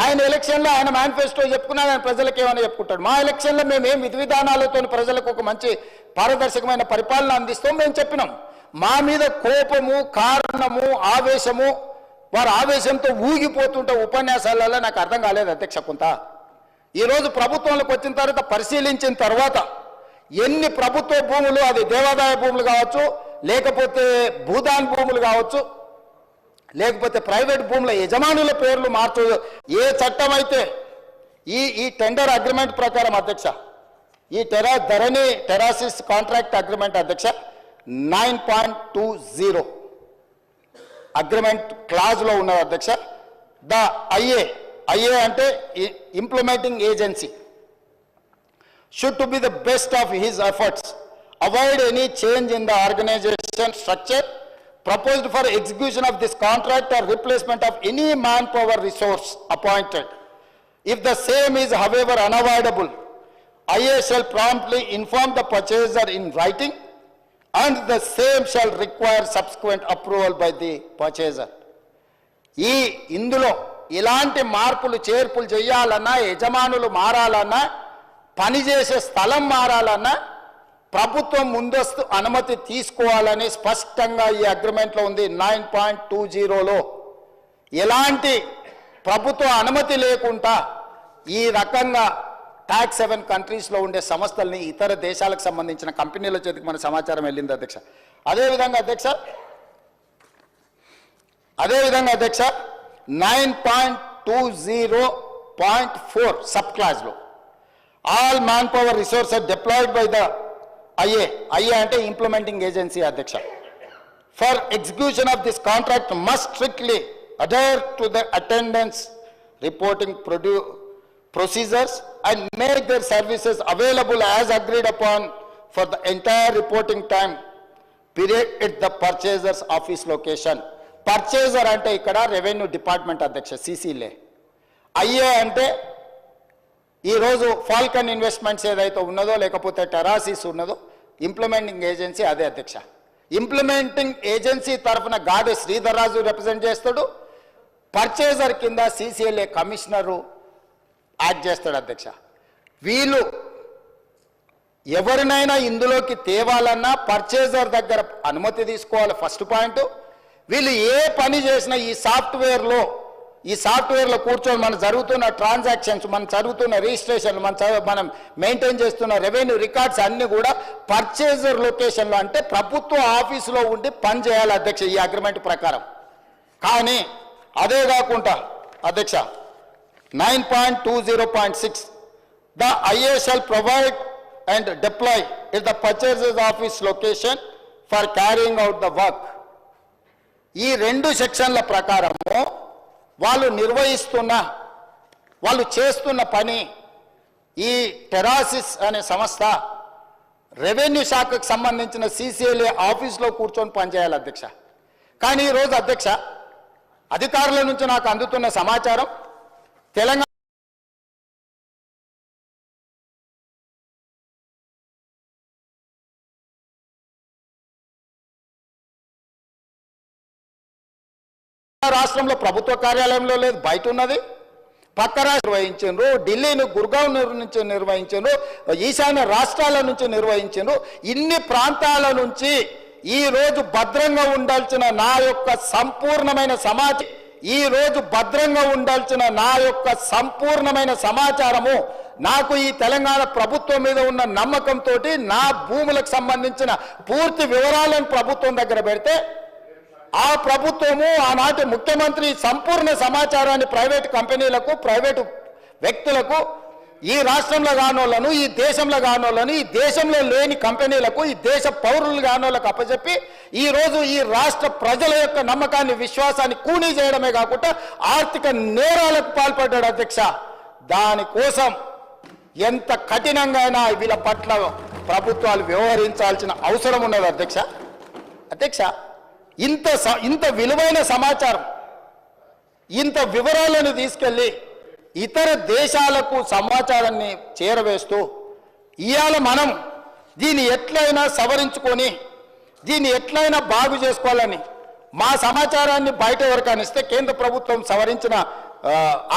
ఆయన ఎలక్షన్లో ఆయన మేనిఫెస్టో చెప్పుకున్నా, ఆయన ప్రజలకు ఏమైనా చెప్పుకుంటాడు. మా ఎలక్షన్లో మేము ఏం విధి విధానాలతో ప్రజలకు ఒక మంచి పారదర్శకమైన పరిపాలన అందిస్తాం మేము చెప్పినాం. మా మీద కోపము, కారణము, ఆవేశము, వారు ఆవేశంతో ఊగిపోతుంటే ఉపన్యాసాలలో నాకు అర్థం కాలేదు అధ్యక్ష. కొంత ఈరోజు ప్రభుత్వంలోకి వచ్చిన తర్వాత పరిశీలించిన తర్వాత ఎన్ని ప్రభుత్వ భూములు, అది దేవాదాయ భూములు కావచ్చు, లేకపోతే భూదాన్ భూములు కావచ్చు, లేకపోతే ప్రైవేట్ భూముల యజమానుల పేర్లు మార్చు, ఏ చట్టం అయితే ఈ టెండర్ అగ్రిమెంట్ ప్రకారం అధ్యక్ష, ఈ ధరణి టెరాసిస్ కాంట్రాక్ట్ అగ్రిమెంట్ అధ్యక్ష 9.20 అగ్రిమెంట్ క్లాజ్లో ఉన్నది అధ్యక్ష. ద ఐఏ అంటే implementing agency should to be the best of his efforts, avoid any change in the organization structure proposed for execution of this contract or replacement of any manpower resource appointed. If the same is however unavoidable, IA shall promptly inform the purchaser in writing and the same shall require subsequent approval by the purchaser. ఇందులో ఇలాంటి మార్పులు చేర్పులు చేయాలన్నా, యజమానులు మారాలన్నా, పనిచేసే స్థలం మారాలన్నా ప్రభుత్వం ముందస్తు అనుమతి తీసుకోవాలని స్పష్టంగా ఈ అగ్రిమెంట్లో ఉంది. 9.20లో ఎలాంటి ప్రభుత్వ అనుమతి లేకుండా ఈ రకంగా టాక్స్ 7 కంట్రీస్లో ఉండే సంస్థల్ని ఇతర దేశాలకు సంబంధించిన కంపెనీల చేతికి మన సమాచారం వెళ్ళింది అధ్యక్ష. అదేవిధంగా అధ్యక్ష 9.20.4 సబ్ క్లాజ్లో all manpower resources deployed by the IA అంటే ఇంప్లిమెంటింగ్ ఏజెన్సీ అధ్యక్ష, for execution of this contract must strictly adhere to the attendance reporting procedures and make their services available as agreed upon for the entire reporting time period at the purchaser's office location. Purchaser అంటే ఇక్కడ revenue department అధ్యక్ష, CCLA. IA అంటే ఈరోజు Falcon investments ఏదైతే ఉన్నదో లేకపోతే టెరాసిస్ ఉన్నదో implementing agency అదే అధ్యక్ష. ఇంప్లిమెంటింగ్ ఏజెన్సీ తరఫున గాదే శ్రీధర్ రాజు రిప్రజెంట్ చేస్తాడు, పర్చేజర్ కింద CCLA కమిషనరు యాక్ట్ చేస్తాడు అధ్యక్ష. వీళ్ళు ఎవరినైనా ఇందులోకి తేవాలన్నా పర్చేజర్ దగ్గర అనుమతి తీసుకోవాలి. First point. వీళ్ళు ఏ పని చేసినా ఈ సాఫ్ట్వేర్లో కూర్చొని మనం జరుగుతున్న ట్రాన్సాక్షన్స్, మనం జరుగుతున్న రిజిస్ట్రేషన్లు, మనం మెయింటైన్ చేస్తున్న రెవెన్యూ రికార్డ్స్ అన్నీ కూడా పర్చేజర్ లొకేషన్లో, అంటే ప్రభుత్వ ఆఫీసులో ఉండి పని చేయాలి అధ్యక్ష ఈ అగ్రిమెంట్ ప్రకారం. కానీ అదే కాకుండా అధ్యక్ష 9.20.6 the IA shall provide and deploy at the purchaser's office location for carrying out the work. ఈ రెండు సెక్షన్ల ప్రకారము వాళ్ళు చేస్తున్న పని ఈ టెరాసిస్ అనే సంస్థ రెవెన్యూ శాఖకు సంబంధించిన CCLA ఆఫీస్లో కూర్చొని పనిచేయాలి అధ్యక్ష. కానీ ఈరోజు అధ్యక్ష అధికారుల నుంచి నాకు అందుతున్న సమాచారం, తెలంగాణ రాష్ట్రంలో ప్రభుత్వ కార్యాలయంలో లేదు, బయట ఉన్నది. పక్క రాష్ట్రం నిర్వహించారు, ఢిల్లీని గుర్గావ్ నుంచి నిర్వహించారు, ఈశాన్య రాష్ట్రాల నుంచి నిర్వహించారు. ఇన్ని ప్రాంతాల నుంచి ఈ రోజు భద్రంగా ఉండాల్సిన నా యొక్క సంపూర్ణమైన సమాచారము నాకు ఈ తెలంగాణ ప్రభుత్వం మీద ఉన్న నమ్మకంతో నా భూములకు సంబంధించిన పూర్తి వివరాలను ప్రభుత్వం దగ్గర పెడితే ఆ ప్రభుత్వము ఆనాటి ముఖ్యమంత్రి సంపూర్ణ సమాచారాన్ని ప్రైవేట్ కంపెనీలకు, ప్రైవేటు వ్యక్తులకు, ఈ రాష్ట్రంలో కానోళ్లను, ఈ దేశంలో కానోళ్లను, ఈ దేశంలో లేని కంపెనీలకు, ఈ దేశ పౌరులు కానోళ్లకు అప్పచెప్పి ఈరోజు ఈ రాష్ట్ర ప్రజల యొక్క నమ్మకాన్ని, విశ్వాసాన్ని కూనీ చేయడమే కాకుండా ఆర్థిక నేరాలకు పాల్పడ్డాడు అధ్యక్ష. దానికోసం ఎంత కఠినంగా వీళ్ళ పట్ల ప్రభుత్వాలు వ్యవహరించాల్సిన అవసరం ఉన్నది అధ్యక్ష. ఇంత విలువైన సమాచారం, ఇంత వివరాలను తీసుకెళ్ళి ఇతర దేశాలకు సమాచారాన్ని చేరవేస్తూ ఇవాళ మనం దీన్ని ఎట్లయినా సవరించుకొని దీన్ని ఎట్లయినా బాగు చేసుకోవాలని మా సమాచారాన్ని బయట ఎవరికైనా ఇస్తే కేంద్ర ప్రభుత్వం సవరించిన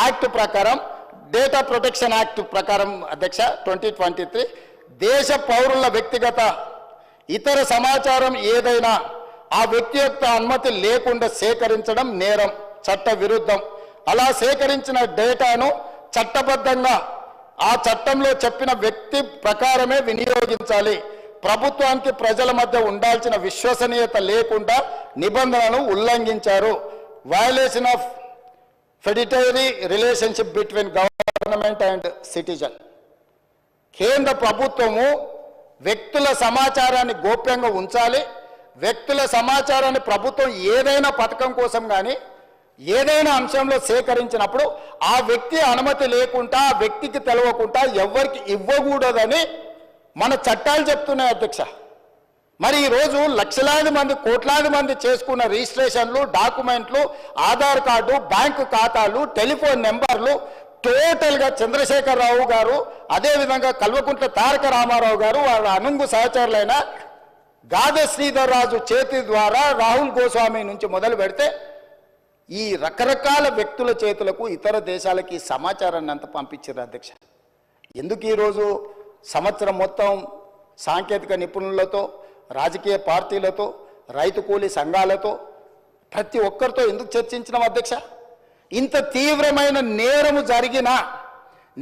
యాక్ట్ ప్రకారం, డేటా ప్రొటెక్షన్ యాక్ట్ ప్రకారం అధ్యక్ష 2023 దేశ పౌరుల వ్యక్తిగత ఇతర సమాచారం ఏదైనా ఆ వ్యక్తి యొక్క అనుమతి లేకుండా సేకరించడం నేరం, చట్ట విరుద్ధం. అలా సేకరించిన డేటాను చట్టబద్ధంగా ఆ చట్టంలో చెప్పిన వ్యక్తి ప్రకారమే వినియోగించాలి. ప్రభుత్వానికి ప్రజల మధ్య ఉండాల్సిన విశ్వసనీయత లేకుండా నిబంధనలను ఉల్లంఘించారు. Violation of fiduciary relationship between government and citizen. కేంద్ర ప్రభుత్వము వ్యక్తుల సమాచారాన్ని గోప్యంగా ఉంచాలి. వ్యక్తుల సమాచారాన్ని ప్రభుత్వం ఏదైనా పథకం కోసం కానీ ఏదైనా అంశంలో సేకరించినప్పుడు ఆ వ్యక్తి అనుమతి లేకుండా, ఆ వ్యక్తికి తెలవకుండా ఎవరికి ఇవ్వకూడదని మన చట్టాలు చెప్తున్నాయి అధ్యక్ష. మరి ఈరోజు లక్షలాది మంది, కోట్లాది మంది చేసుకున్న రిజిస్ట్రేషన్లు, డాక్యుమెంట్లు, ఆధార్ కార్డు, బ్యాంకు ఖాతాలు, టెలిఫోన్ నెంబర్లు టోటల్గా చంద్రశేఖరరావు గారు, అదేవిధంగా కల్వకుంట్ల తారక రామారావు గారు, వాళ్ళ అనుంగు సహచరులైన గాద శ్రీధర్ రాజు చేతి ద్వారా రాహుల్ గోస్వామి నుంచి మొదలు పెడితే ఈ రకరకాల వ్యక్తుల చేతులకు ఇతర దేశాలకి సమాచారాన్ని అంత పంపించారు అధ్యక్ష. ఎందుకు ఈరోజు సంవత్సరం మొత్తం సాంకేతిక నిపుణులతో, రాజకీయ పార్టీలతో, రైతు కూలీ సంఘాలతో, ప్రతి ఒక్కరితో ఎందుకు చర్చించినాం అధ్యక్ష? ఇంత తీవ్రమైన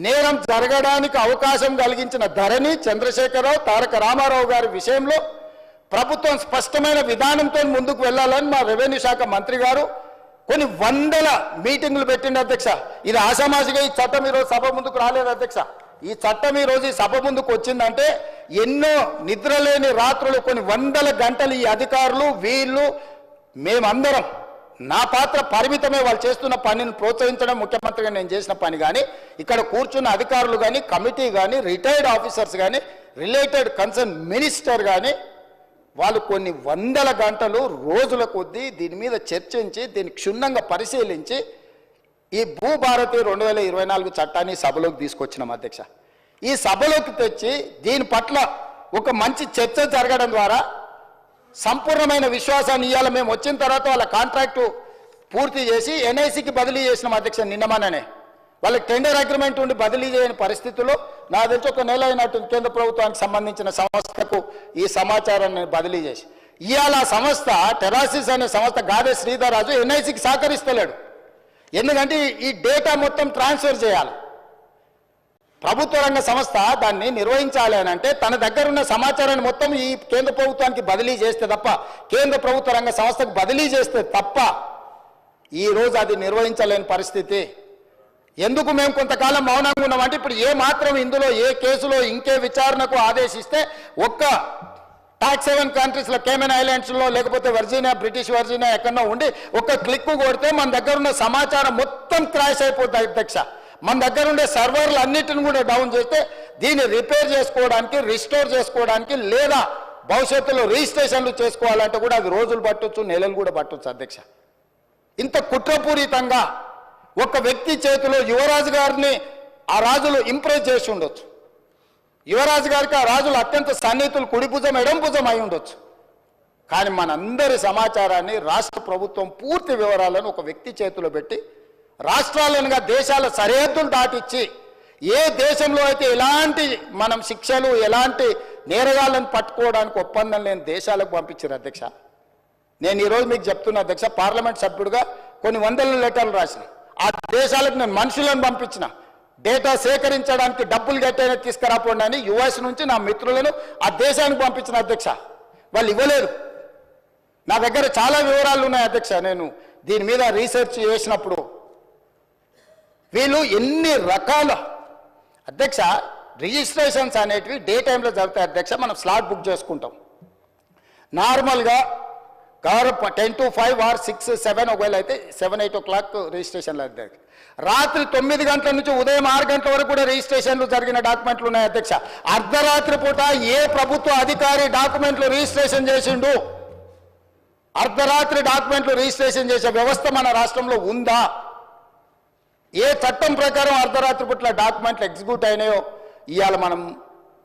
నేరం జరగడానికి అవకాశం కలిగించిన ధరణి, చంద్రశేఖరరావు, తారక రామారావు గారి విషయంలో ప్రభుత్వం స్పష్టమైన విధానంతో ముందుకు వెళ్ళాలని మా రెవెన్యూ శాఖ మంత్రి గారు కొన్ని వందల మీటింగులు పెట్టిండు అధ్యక్ష. ఇది ఆషామాషిగా ఈ చట్టం ఈరోజు సభ ముందుకు రాలేదు అధ్యక్ష. ఈ చట్టం ఈరోజు ఈ సభ ముందుకు వచ్చిందంటే ఎన్నో నిద్రలేని రాత్రులు, కొన్ని వందల గంటలు ఈ అధికారులు, వీళ్ళు, మేమందరం, నా పాత్ర పరిమితమే. వాళ్ళు చేస్తున్న పనిని ప్రోత్సహించడం ముఖ్యమంత్రిగా నేను చేసిన పని. కానీ ఇక్కడ కూర్చున్న అధికారులు కానీ, కమిటీ కానీ, రిటైర్డ్ ఆఫీసర్స్ కానీ, రిలేటెడ్ కన్సర్న్ మినిస్టర్ కానీ వాళ్ళు కొన్ని వందల గంటలు, రోజుల కొద్దీ దీని మీద చర్చించి, దీన్ని క్షుణ్ణంగా పరిశీలించి ఈ భూభారతి 2024 చట్టాన్ని సభలోకి తీసుకొచ్చినాం అధ్యక్ష. ఈ సభలోకి తెచ్చి దీని పట్ల ఒక మంచి చర్చ జరగడం ద్వారా సంపూర్ణమైన విశ్వాసాన్ని ఇవ్వాలి. మేము వచ్చిన తర్వాత వాళ్ళ కాంట్రాక్టు పూర్తి చేసి NICకి బదిలీ చేసినాం అధ్యక్ష. నిన్నమననే వాళ్ళకి టెండర్ అగ్రిమెంట్ ఉండి బదిలీ చేయని పరిస్థితుల్లో నా తెలిసి ఒక నెల అయినట్టు కేంద్ర ప్రభుత్వానికి సంబంధించిన సంస్థకు ఈ సమాచారాన్ని బదిలీ చేసి ఇవాళ సంస్థ టెరాసిస్ అనే సంస్థ గాదే శ్రీధర్ రాజు ఎన్ఐసికి సహకరిస్తలేడు. ఎందుకంటే ఈ డేటా మొత్తం ట్రాన్స్ఫర్ చేయాలి. ప్రభుత్వ రంగ సంస్థ దాన్ని నిర్వహించాలి అని అంటే తన దగ్గర ఉన్న సమాచారాన్ని మొత్తం ఈ కేంద్ర ప్రభుత్వానికి బదిలీ చేస్తే తప్ప, కేంద్ర ప్రభుత్వ రంగ సంస్థకు బదిలీ చేస్తే తప్ప ఈరోజు అది నిర్వహించలేని పరిస్థితి. ఎందుకు మేము కొంతకాలం మౌనంగా ఉన్నామంటే ఇప్పుడు ఏ మాత్రం ఇందులో ఏ కేసులో ఇంకే విచారణకు ఆదేశిస్తే ఒక్క టాక్స్ హెవెన్ కంట్రీస్లో కేమెన్ ఐలాండ్స్లో లేకపోతే వర్జీనియా, బ్రిటిష్ వర్జీనియా ఎక్కడో ఉండి ఒక్క క్లిక్ కొడితే మన దగ్గర ఉన్న సమాచారం మొత్తం క్రాష్ అయిపోతుంది అధ్యక్ష. మన దగ్గర ఉండే సర్వర్లు అన్నిటిని కూడా డౌన్ చేస్తే దీన్ని రిపేర్ చేసుకోవడానికి, రిస్టోర్ చేసుకోవడానికి లేదా భవిష్యత్తులో రిజిస్ట్రేషన్లు చేసుకోవాలంటే కూడా అది రోజులు పట్టొచ్చు, నెలలు కూడా పట్టొచ్చు అధ్యక్ష. ఇంత కుట్రపూరితంగా ఒక వ్యక్తి చేతిలో యువరాజు గారిని ఆ రాజులు ఇంప్రెస్ చేసి ఉండొచ్చు. యువరాజు గారికి ఆ రాజులు అత్యంత సన్నిహితులు, కుడి భుజం ఎడం భుజం అయి ఉండొచ్చు. కానీ మనందరి సమాచారాన్ని రాష్ట్ర ప్రభుత్వం పూర్తి వివరాలను ఒక వ్యక్తి చేతిలో పెట్టి రాష్ట్రాలనుగా దేశాల సరిహద్దులు దాటిచ్చి ఏ దేశంలో అయితే ఎలాంటి మనం శిక్షలు, ఎలాంటి నేరగాళ్ళను పట్టుకోవడానికి ఒప్పందం లేని దేశాలకు పంపించారు అధ్యక్ష. నేను ఈరోజు మీకు చెప్తున్నా అధ్యక్ష, పార్లమెంట్ సభ్యుడిగా కొన్ని వందల లెటర్లు రాసిన ఆ దేశాలకు నేను మనుషులను పంపించిన డేటా సేకరించడానికి డబ్బులు కట్టైనా తీసుకురాపోండి అని యుఎస్ నుంచి నా మిత్రులను ఆ దేశానికి పంపించిన అధ్యక్ష. వాళ్ళు ఇవ్వలేదు. నా దగ్గర చాలా వివరాలు ఉన్నాయి అధ్యక్ష. నేను దీని మీద రీసెర్చ్ చేసినప్పుడు వీళ్ళు ఎన్ని రకాల అధ్యక్ష రిజిస్ట్రేషన్స్ అనేటివి డే టైంలో జరుగుతాయి అధ్యక్ష. మనం స్లాట్ బుక్ చేసుకుంటాం నార్మల్గా గవర్నమెంట్ 10 to 5 or 6, 7 ఒకవేళ అయితే 7, 8 o'clock రిజిస్ట్రేషన్లు అధ్యక్ష. రాత్రి 9 గంటల నుంచి ఉదయం 6 గంటల వరకు కూడా రిజిస్ట్రేషన్లు జరిగిన డాక్యుమెంట్లు ఉన్నాయి అధ్యక్ష. అర్ధరాత్రి పూట ఏ ప్రభుత్వ అధికారి డాక్యుమెంట్లు రిజిస్ట్రేషన్ చేసిండు? అర్ధరాత్రి డాక్యుమెంట్లు రిజిస్ట్రేషన్ చేసే వ్యవస్థ మన రాష్ట్రంలో ఉందా? ఏ చట్టం ప్రకారం అర్ధరాత్రి పూట డాక్యుమెంట్లు ఎగ్జిక్యూట్ అయినాయో ఇవాళ మనం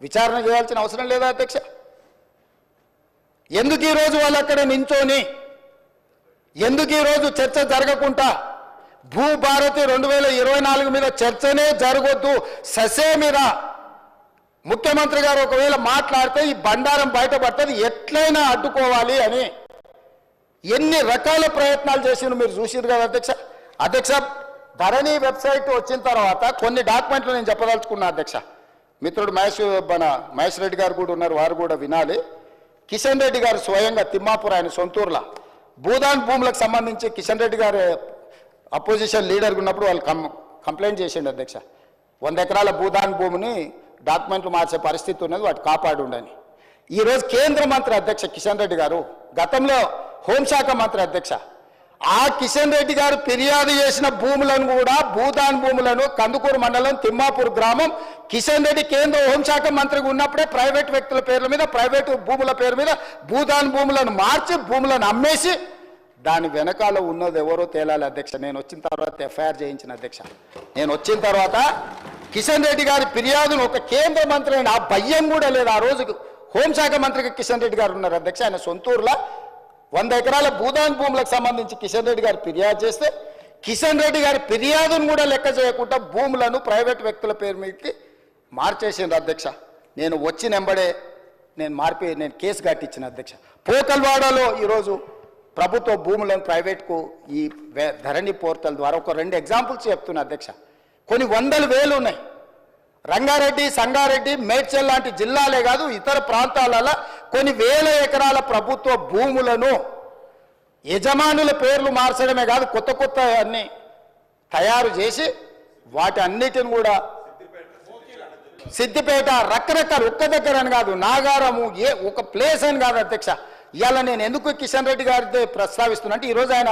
విచారణ చేయాల్సిన అవసరం లేదా అధ్యక్ష? ఎందుకు ఈరోజు వాళ్ళు అక్కడ నించోని, ఎందుకు ఈరోజు చర్చ జరగకుండా భూభారతి 2024 మీద చర్చనే జరగొద్దు, ససే మీద ముఖ్యమంత్రి గారు ఒకవేళ మాట్లాడితే ఈ బండారం బయటపడుతుంది, ఎట్లయినా అడ్డుకోవాలి అని ఎన్ని రకాల ప్రయత్నాలు చేసిండు మీరు చూసిరు కదా అధ్యక్ష. అధ్యక్ష ధరణి వెబ్సైట్ వచ్చిన తర్వాత కొన్ని డాక్యుమెంట్లు నేను చెప్పదలుచుకున్నా అధ్యక్ష. మిత్రుడు మహేష్ రెడ్డి గారు కూడా ఉన్నారు, వారు కూడా వినాలి. కిషన్ రెడ్డి గారు స్వయంగా తిమ్మాపూర్ ఆయన సొంతూరులో భూదాన్ భూములకు సంబంధించి కిషన్ రెడ్డి గారు అపోజిషన్ లీడర్గా ఉన్నప్పుడు వాళ్ళు కంప్లైంట్ చేసిండు అధ్యక్ష. 100 ఎకరాల భూదాన్ భూమిని డాక్యుమెంట్లు మార్చే పరిస్థితి ఉన్నది, వాటి కాపాడు ఉండని. ఈరోజు కేంద్ర మంత్రి అధ్యక్ష కిషన్ రెడ్డి గారు, గతంలో హోంశాఖ మంత్రి అధ్యక్ష, ఆ కిషన్ రెడ్డి గారు ఫిర్యాదు చేసిన భూములను కూడా భూదాన్ భూములను కందుకూరు మండలం తిమ్మాపూర్ గ్రామం కిషన్ రెడ్డి కేంద్ర హోంశాఖ మంత్రిగా ఉన్నప్పుడే ప్రైవేట్ వ్యక్తుల పేర్ల మీద, ప్రైవేటు భూముల పేరు మీద భూదాన్ భూములను మార్చి భూములను అమ్మేసి దాని వెనకాల ఉన్నది ఎవరో తేలాలి అధ్యక్ష. నేను వచ్చిన తర్వాత ఎఫ్ఐఆర్ చేయించిన అధ్యక్ష. నేను వచ్చిన తర్వాత కిషన్ రెడ్డి గారి ఫిర్యాదును ఒక కేంద్ర మంత్రి అయిన ఆ భయం కూడా లేదు. ఆ రోజు హోంశాఖ మంత్రిగా కిషన్ రెడ్డి గారు ఉన్నారు అధ్యక్ష. ఆయన సొంతూరులో 100 ఎకరాల భూదాన్ భూములకు సంబంధించి కిషన్ రెడ్డి గారు ఫిర్యాదు చేస్తే కిషన్ రెడ్డి గారి ఫిర్యాదును కూడా లెక్క చేయకుండా భూములను ప్రైవేట్ వ్యక్తుల పేరు మీదకి మార్చేసిండ్రు అధ్యక్ష. నేను వచ్చిన వెంబడే నేను కేసు కట్టించిన అధ్యక్ష. పోకల్వాడలో ఈరోజు ప్రభుత్వ భూములను ప్రైవేట్కు ఈ ధరణి పోర్టల్ ద్వారా ఒక 2 ఎగ్జాంపుల్స్ చెప్తున్నా అధ్యక్ష. కొన్ని 100,000 ఉన్నాయి. రంగారెడ్డి, సంగారెడ్డి, మేడ్చల్ లాంటి జిల్లాలే కాదు ఇతర ప్రాంతాలలో కొన్ని వేల ఎకరాల ప్రభుత్వ భూములను యజమానుల పేర్లు మార్చడమే కాదు కొత్త కొత్త అన్ని తయారు చేసి వాటి అన్నిటిని కూడా సిద్దిపేట రకరకాల ఒక్క దగ్గర అని కాదు, నాగారము ఏ ఒక ప్లేస్ అని కాదు అధ్యక్ష. ఇవాళ నేను ఎందుకు కిషన్ రెడ్డి గారితో ప్రస్తావిస్తున్నా అంటే ఈరోజు ఆయన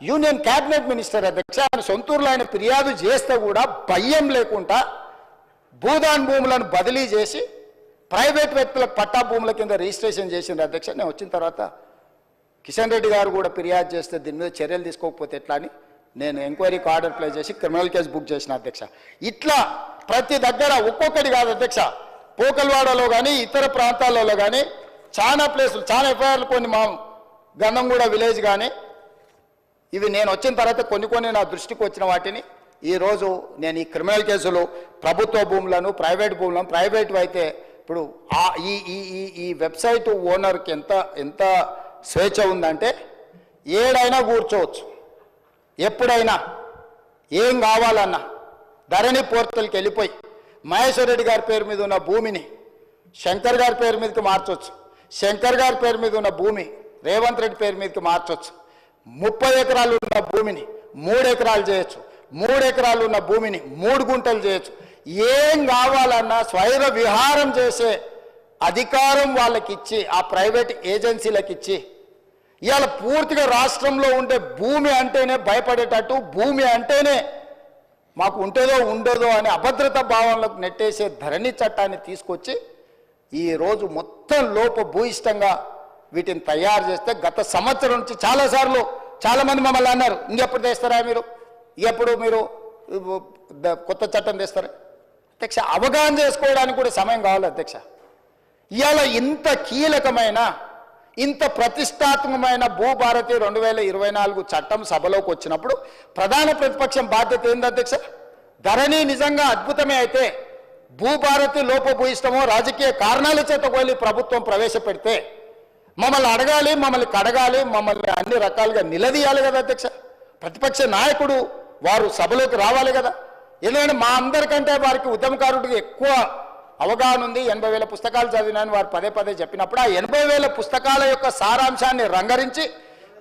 యూనియన్ క్యాబినెట్ మినిస్టర్ అధ్యక్ష. ఆయన సొంతూరులో ఆయన ఫిర్యాదు చేస్తే కూడా భయం లేకుండా భూదాన్ భూములను బదిలీ చేసి ప్రైవేట్ వ్యక్తులకు పట్టా భూముల కింద రిజిస్ట్రేషన్ చేసింది అధ్యక్ష. నేను వచ్చిన తర్వాత కిషన్ రెడ్డి గారు కూడా ఫిర్యాదు చేస్తే దీని మీద చర్యలు తీసుకోకపోతే ఎట్లా అని నేను ఎంక్వైరీకి ఆర్డర్ ప్లేస్ చేసి క్రిమినల్ కేసు బుక్ చేసిన అధ్యక్ష. ఇట్లా ప్రతి దగ్గర ఒక్కొక్కటి కాదు అధ్యక్ష, పోకల్వాడలో కానీ ఇతర ప్రాంతాలలో కానీ చాలా ప్లేసులు, చాలా ఎఫ్ఐఆర్లు, కొన్ని మా గన్నంగూడ విలేజ్ కానీ ఇవి నేను వచ్చిన తర్వాత కొన్ని నా దృష్టికి వచ్చిన వాటిని ఈరోజు నేను ఈ క్రిమినల్ కేసులు ప్రభుత్వ భూములను ప్రైవేట్ భూములను ప్రైవేట్ అయితే ఇప్పుడు ఈ ఈ ఈ ఈ వెబ్సైట్ ఓనర్కి ఎంత స్వేచ్ఛ ఉందంటే ఏడైనా కూర్చోవచ్చు, ఎప్పుడైనా ఏం కావాలన్నా ధరణి పోర్టల్కి వెళ్ళిపోయి మహేశ్వర్ రెడ్డి గారి పేరు మీద ఉన్న భూమిని శంకర్ గారి పేరు మీదకి మార్చవచ్చు, శంకర్ గారి పేరు మీద ఉన్న భూమి రేవంత్ రెడ్డి పేరు మీదకి మార్చవచ్చు, 30 ఎకరాలు ఉన్న భూమిని 3 ఎకరాలు చేయొచ్చు, 3 ఎకరాలు ఉన్న భూమిని 3 గుంటలు చేయొచ్చు. ఏం కావాలన్నా స్వైర విహారం చేసే అధికారం వాళ్ళకి ఇచ్చి ఆ ప్రైవేట్ ఏజెన్సీలకు ఇచ్చి ఇవాళ పూర్తిగా రాష్ట్రంలో ఉండే భూమి అంటేనే భయపడేటట్టు, భూమి అంటేనే మాకు ఉంటుందో ఉండదో అనే అభద్రతా భావంలోకి నెట్టేసే ధరణి చట్టాన్ని తీసుకొచ్చి ఈరోజు మొత్తం లోపభూయిష్టంగా వీటిని తయారు చేస్తే గత సంవత్సరం నుంచి చాలాసార్లు చాలామంది మమ్మల్ని అన్నారు, ఇంకెప్పుడు తెస్తారా మీరు, ఎప్పుడు మీరు కొత్త చట్టం తెస్తారా? అధ్యక్ష, అవగాహన చేసుకోవడానికి కూడా సమయం కావాలి అధ్యక్ష. ఇవాళ ఇంత కీలకమైన ఇంత ప్రతిష్టాత్మకమైన భూభారతి 2024 చట్టం సభలోకి వచ్చినప్పుడు ప్రధాన ప్రతిపక్షం బాధ్యత ఏంది అధ్యక్ష? ధరణి నిజంగా అద్భుతమే అయితే భూభారతి లోపభూయిష్టమో రాజకీయ కారణాల చేత వెళ్ళి ప్రభుత్వం ప్రవేశపెడితే మమ్మల్ని అడగాలి, మమ్మల్ని కడగాలి, మమ్మల్ని అన్ని రకాలుగా నిలదీయాలి కదా అధ్యక్ష. ప్రతిపక్ష నాయకుడు వారు సభలోకి రావాలి కదా. ఎందుకంటే మా అందరికంటే వారికి ఉద్యమకారుడికి ఎక్కువ అవగాహన ఉంది. 80,000 పుస్తకాలు చదివినాను వారు పదే చెప్పినప్పుడు ఆ 80,000 పుస్తకాల యొక్క సారాంశాన్ని రంగరించి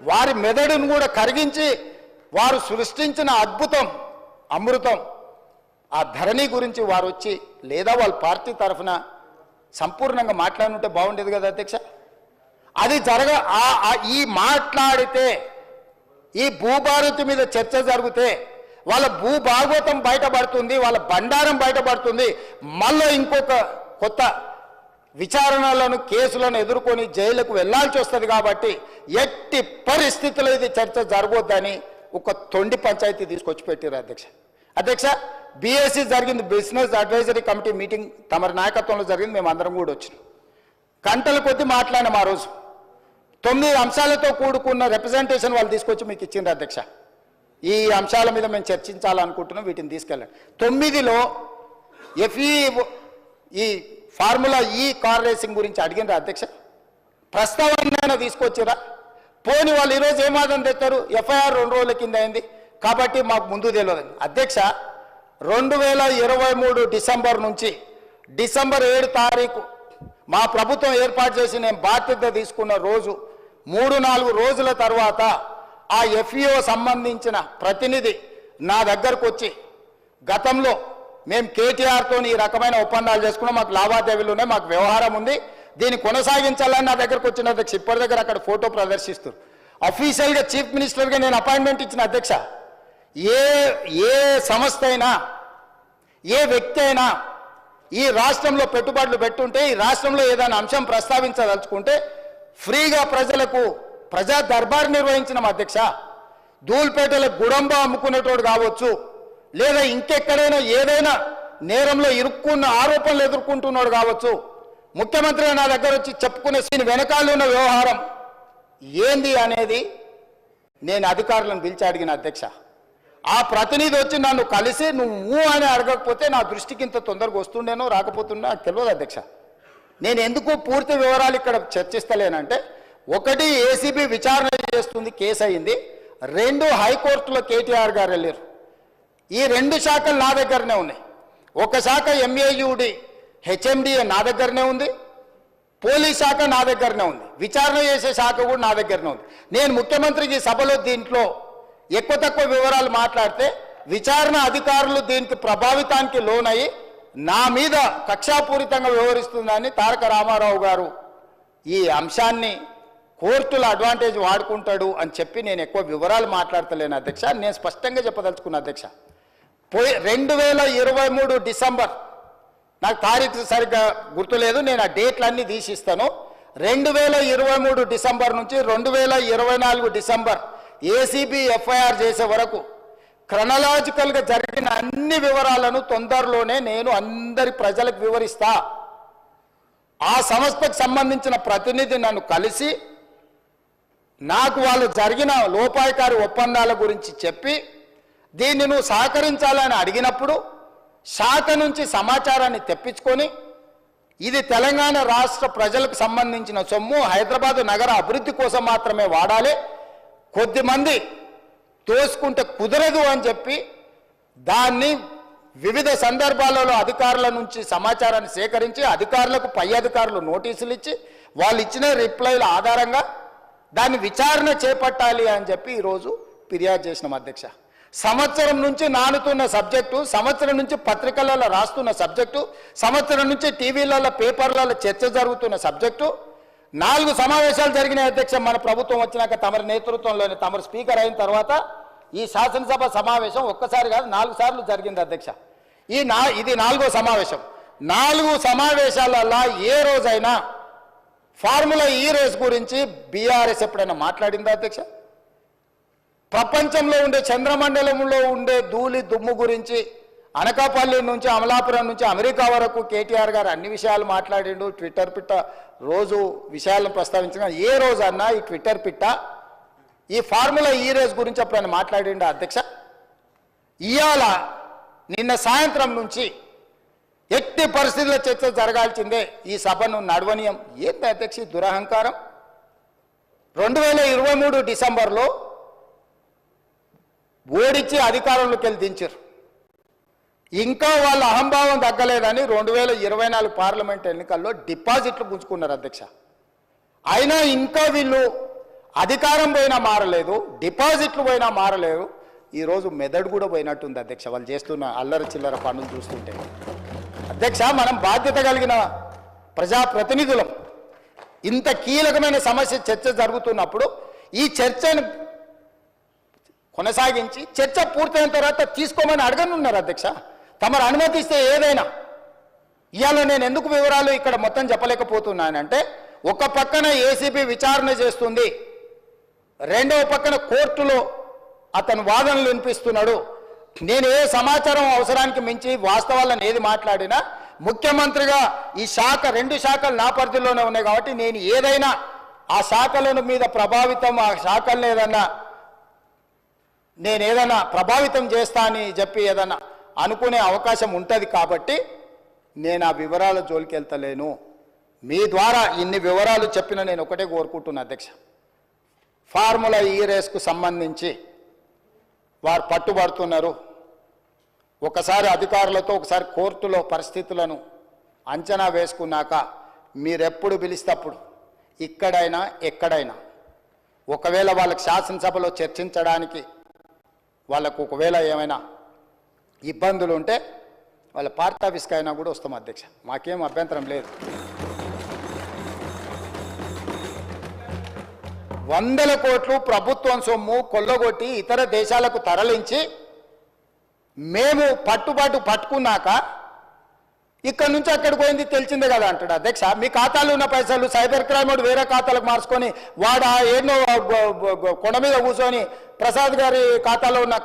వారి మెదడును కూడా కరిగించి వారు సృష్టించిన అద్భుతం అమృతం ఆ ధరణి గురించి వారు వచ్చి లేదా వాళ్ళ పార్టీ తరఫున సంపూర్ణంగా మాట్లాడుంటే బాగుండేది కదా అధ్యక్ష. అది ఈ మాట్లాడితే ఈ భూభారతి మీద చర్చ జరిగితే వాళ్ళ భూభాగవతం బయటపడుతుంది, వాళ్ళ బండారం బయటపడుతుంది. మళ్ళీ ఇంకొక కొత్త విచారణలను కేసులను ఎదుర్కొని జైలుకు వెళ్లాల్సి వస్తుంది. కాబట్టి ఎట్టి పరిస్థితుల్లో ఇది చర్చ జరగొద్దని ఒక తొండి పంచాయతీ తీసుకొచ్చి పెట్టారు అధ్యక్ష. బీఎస్సీ జరిగింది, బిజినెస్ అడ్వైజరీ కమిటీ మీటింగ్ తమరి నాయకత్వంలో జరిగింది. మేము అందరం కూడా వచ్చినాం. గంటల కొద్దీ మాట్లాడినాం. ఆ రోజు 9 అంశాలతో కూడుకున్న రిప్రజెంటేషన్ వాళ్ళు తీసుకొచ్చి మీకు ఇచ్చిండ్రు అధ్యక్ష. ఈ అంశాల మీద మేము చర్చించాలనుకుంటున్నాం, వీటిని తీసుకెళ్ళండి. 9లో ఈ ఫార్ములా కార్ రేసింగ్ గురించి అడిగినరా అధ్యక్ష? ప్రస్తావన తీసుకొచ్చిరా? పోని వాళ్ళు ఈరోజు ఏం వాదన తెస్తారు? ఎఫ్ఐఆర్ 2 రోజుల కింద అయింది కాబట్టి మాకు ముందు తెలియదు అధ్యక్ష. 2023 డిసెంబర్ నుంచి డిసెంబర్ 7 తారీఖు మా ప్రభుత్వం ఏర్పాటు చేసి నేను బాధ్యత తీసుకున్న రోజు 3-4 రోజుల తర్వాత ఆ ఎఫ్ఈఓ సంబంధించిన ప్రతినిధి నా దగ్గరకు వచ్చి గతంలో మేము కేటీఆర్తో ఈ రకమైన ఒప్పందాలు చేసుకున్నాం, మాకు లావాదేవీలు ఉన్నాయి, మాకు వ్యవహారం ఉంది, దీన్ని కొనసాగించాలని నా దగ్గరకు వచ్చిన అధ్యక్ష. ఇప్పటి దగ్గర అక్కడ ఫోటో ప్రదర్శిస్తారు. అఫీషియల్గా చీఫ్ మినిస్టర్గా నేను అపాయింట్మెంట్ ఇచ్చిన అధ్యక్ష. ఏ సంస్థ అయినా ఏ వ్యక్తి అయినా ఈ రాష్ట్రంలో పెట్టుబడులు పెట్టుంటే ఈ రాష్ట్రంలో ఏదైనా అంశం ప్రస్తావించదలుచుకుంటే ఫ్రీగా ప్రజలకు ప్రజా దర్బార్ నిర్వహించిన అధ్యక్ష. ధూల్పేటలో గుడంబ అమ్ముకునేటోడు కావచ్చు, లేదా ఇంకెక్కడైనా ఏదైనా నేరంలో ఇరుక్కున్న ఆరోపణలు ఎదుర్కొంటున్నాడు కావచ్చు, ముఖ్యమంత్రి నా దగ్గర వచ్చి చెప్పుకునే దీని వెనకాల ఉన్న వ్యవహారం ఏంది అనేది నేను అధికారులను పిలిచి అడిగిన అధ్యక్ష. ఆ ప్రతినిధి వచ్చి నన్ను కలిసి నువ్వు అని అడగకపోతే నా దృష్టికి ఇంత తొందరగా వస్తుండేనో రాకపోతుండే నాకు తెలియదు అధ్యక్ష. నేను ఎందుకు పూర్తి వివరాలు ఇక్కడ చర్చిస్తలేనంటే, 1 ఏసీబీ విచారణ చేస్తుంది, కేసు అయింది. 2 హైకోర్టులో కేటీఆర్ గారు వెళ్ళారు. ఈ 2 శాఖలు నా దగ్గరనే ఉన్నాయి. ఒక శాఖ ఎంఏయుడి హెచ్ఎండిఏ నా దగ్గరనే ఉంది, పోలీస్ శాఖ నా దగ్గరనే ఉంది, విచారణ చేసే శాఖ కూడా నా దగ్గరనే ఉంది. నేను ముఖ్యమంత్రికి సభలో దీంట్లో ఎక్కువ తక్కువ వివరాలు మాట్లాడితే విచారణ అధికారులు దీనికి ప్రభావితానికి లోనయ్యి నా మీద కక్షాపూరితంగా వ్యవహరిస్తుందని తారక రామారావు గారు ఈ అంశాన్ని కోర్టుల అడ్వాంటేజ్ వాడుకుంటాడు అని చెప్పి నేను ఎక్కువ వివరాలు మాట్లాడతలేను అధ్యక్ష. నేను స్పష్టంగా చెప్పదలుచుకున్నా అధ్యక్ష. 2023 డిసెంబర్, నాకు తారీఖు సరిగ్గా గుర్తులేదు, నేను ఆ డేట్లన్నీ తీసిస్తాను. 2023 డిసెంబర్ నుంచి 2024 డిసెంబర్ ఏసీబీ ఎఫ్ఐఆర్ చేసే వరకు క్రొనాలజికల్గా జరిగిన అన్ని వివరాలను తొందరలోనే నేను అందరి ప్రజలకు వివరిస్తా. ఆ సంస్థకు సంబంధించిన ప్రతినిధి నన్ను కలిసి నాకు వాళ్ళు జరిగిన లోపాయకారి ఒప్పందాల గురించి చెప్పి దీన్ని నువ్వు సహకరించాలని అడిగినప్పుడు శాఖ నుంచి సమాచారాన్ని తెప్పించుకొని ఇది తెలంగాణ రాష్ట్ర ప్రజలకు సంబంధించిన సొమ్ము, హైదరాబాదు నగర అభివృద్ధి కోసం మాత్రమే వాడాలి, కొద్దిమంది తోసుకుంటే కుదరదు అని చెప్పి దాన్ని వివిధ సందర్భాలలో అధికారుల నుంచి సమాచారాన్ని సేకరించి అధికారులకు పై అధికారులు నోటీసులు ఇచ్చి వాళ్ళు ఇచ్చిన రిప్లైల ఆధారంగా దాన్ని విచారణ చేపట్టాలి అని చెప్పి ఈరోజు ఫిర్యాదు చేసినాం అధ్యక్ష. సంవత్సరం నుంచి నానుతున్న సబ్జెక్టు, సంవత్సరం నుంచి పత్రికలలో రాస్తున్న సబ్జెక్టు, సంవత్సరం నుంచి టీవీలలో పేపర్లలో చర్చ జరుగుతున్న సబ్జెక్టు. 4 సమావేశాలు జరిగినాయి అధ్యక్ష. మన ప్రభుత్వం వచ్చినాక తమరి నేతృత్వంలోని తమరు స్పీకర్ అయిన తర్వాత ఈ శాసనసభ సమావేశం ఒక్కసారి కాదు 4 సార్లు జరిగింది అధ్యక్ష. ఇది 4వ సమావేశం. 4 సమావేశాలలో ఏ రోజైనా ఫార్ములా ఈ రేస్ గురించి బీఆర్ఎస్ ఎప్పుడైనా మాట్లాడిందా అధ్యక్ష? ప్రపంచంలో ఉండే చంద్రమండలంలో ఉండే ధూళి దుమ్ము గురించి అనకాపల్లి నుంచి అమలాపురం నుంచి అమెరికా వరకు కేటీఆర్ గారు అన్ని విషయాలు మాట్లాడిండు. ట్విట్టర్ పిట్ట రోజు విషయాలను ప్రస్తావించిన ఏ రోజన్నా ఈ ట్విట్టర్ పిట్ట ఈ ఫార్ములా ఈ రేస్ గురించి ఎప్పుడైనా మాట్లాడిండు అధ్యక్ష? ఇవాళ నిన్న సాయంత్రం నుంచి ఎట్టి పరిస్థితుల్లో చర్చ జరగాల్సిందే, ఈ సభను నడవనీయం. ఏంటి అధ్యక్ష దురహంకారం? 2023 డిసెంబర్లో ఓడించి అధికారంలోకి వెళ్ళి దించారు. ఇంకా వాళ్ళ అహంభావం తగ్గలేదని 2024 పార్లమెంట్ ఎన్నికల్లో డిపాజిట్లు పుంజుకున్నారు అధ్యక్ష. అయినా ఇంకా వీళ్ళు అధికారం పోయినా మారలేదు, డిపాజిట్లు పోయినా మారలేదు. ఈరోజు మెదడు కూడా పోయినట్టుంది అధ్యక్ష వాళ్ళు చేస్తున్న అల్లరి చిల్లర పనులు చూస్తుంటే. అధ్యక్ష, మనం బాధ్యత కలిగిన ప్రజాప్రతినిధులం. ఇంత కీలకమైన సమస్య చర్చ జరుగుతున్నప్పుడు ఈ చర్చను కొనసాగించి చర్చ పూర్తయిన తర్వాత తీసుకోమని అడగనున్నారు అధ్యక్ష. తమరు అనుమతిస్తే ఏదైనా. ఇవాళ నేను ఎందుకు వివరాలు ఇక్కడ మొత్తం చెప్పలేకపోతున్నానంటే, ఒక పక్కన ఏసీబీ విచారణ చేస్తుంది, రెండవ పక్కన కోర్టులో అతను వాదనలు వినిపిస్తున్నాడు. నేను ఏ సమాచారం అవసరానికి మించి వాస్తవాలను ఏది మాట్లాడినా ముఖ్యమంత్రిగా ఈ శాఖ 2 శాఖలు నా పరిధిలోనే ఉన్నాయి కాబట్టి నేను ఏదైనా ఆ శాఖల మీద ప్రభావితం, ఆ శాఖలను ఏదైనా ప్రభావితం చేస్తా అని చెప్పి ఏదన్నా అనుకునే అవకాశం ఉంటుంది కాబట్టి నేను ఆ వివరాల జోలికి వెళ్తలేను. మీ ద్వారా ఇన్ని వివరాలు చెప్పిన నేను ఒకటే కోరుకుంటున్నా అధ్యక్ష, ఫార్ములా ఈ రేస్కు సంబంధించి వారు పట్టుబడుతున్నారు. ఒకసారి అధికారులతో ఒకసారి కోర్టులో పరిస్థితులను అంచనా వేసుకున్నాక మీరెప్పుడు పిలిస్తప్పుడు ఇక్కడైనా ఎక్కడైనా ఒకవేళ వాళ్ళకి శాసనసభలో చర్చించడానికి వాళ్ళకు ఒకవేళ ఏమైనా ఇబ్బందులు ఉంటే వాళ్ళ పార్టీ ఆఫీస్కి అయినా కూడా వస్తాం అధ్యక్ష, మాకేం అభ్యంతరం లేదు. 100 కోట్లు ప్రభుత్వం సొమ్ము కొల్లగొట్టి ఇతర దేశాలకు తరలించి మేము పట్టుకున్నాక ఇక్కడ నుంచి అక్కడికి పోయింది తెలిసిందే కదా అంటాడు అధ్యక్ష. మీ ఖాతాలో ఉన్న పైసలు సైబర్ క్రైమ్ వేరే ఖాతాలకు మార్చుకొని వాడు ఎన్నో కొండ మీద కూర్చొని ప్రసాద్ గారి ఖాతాలో ఉన్న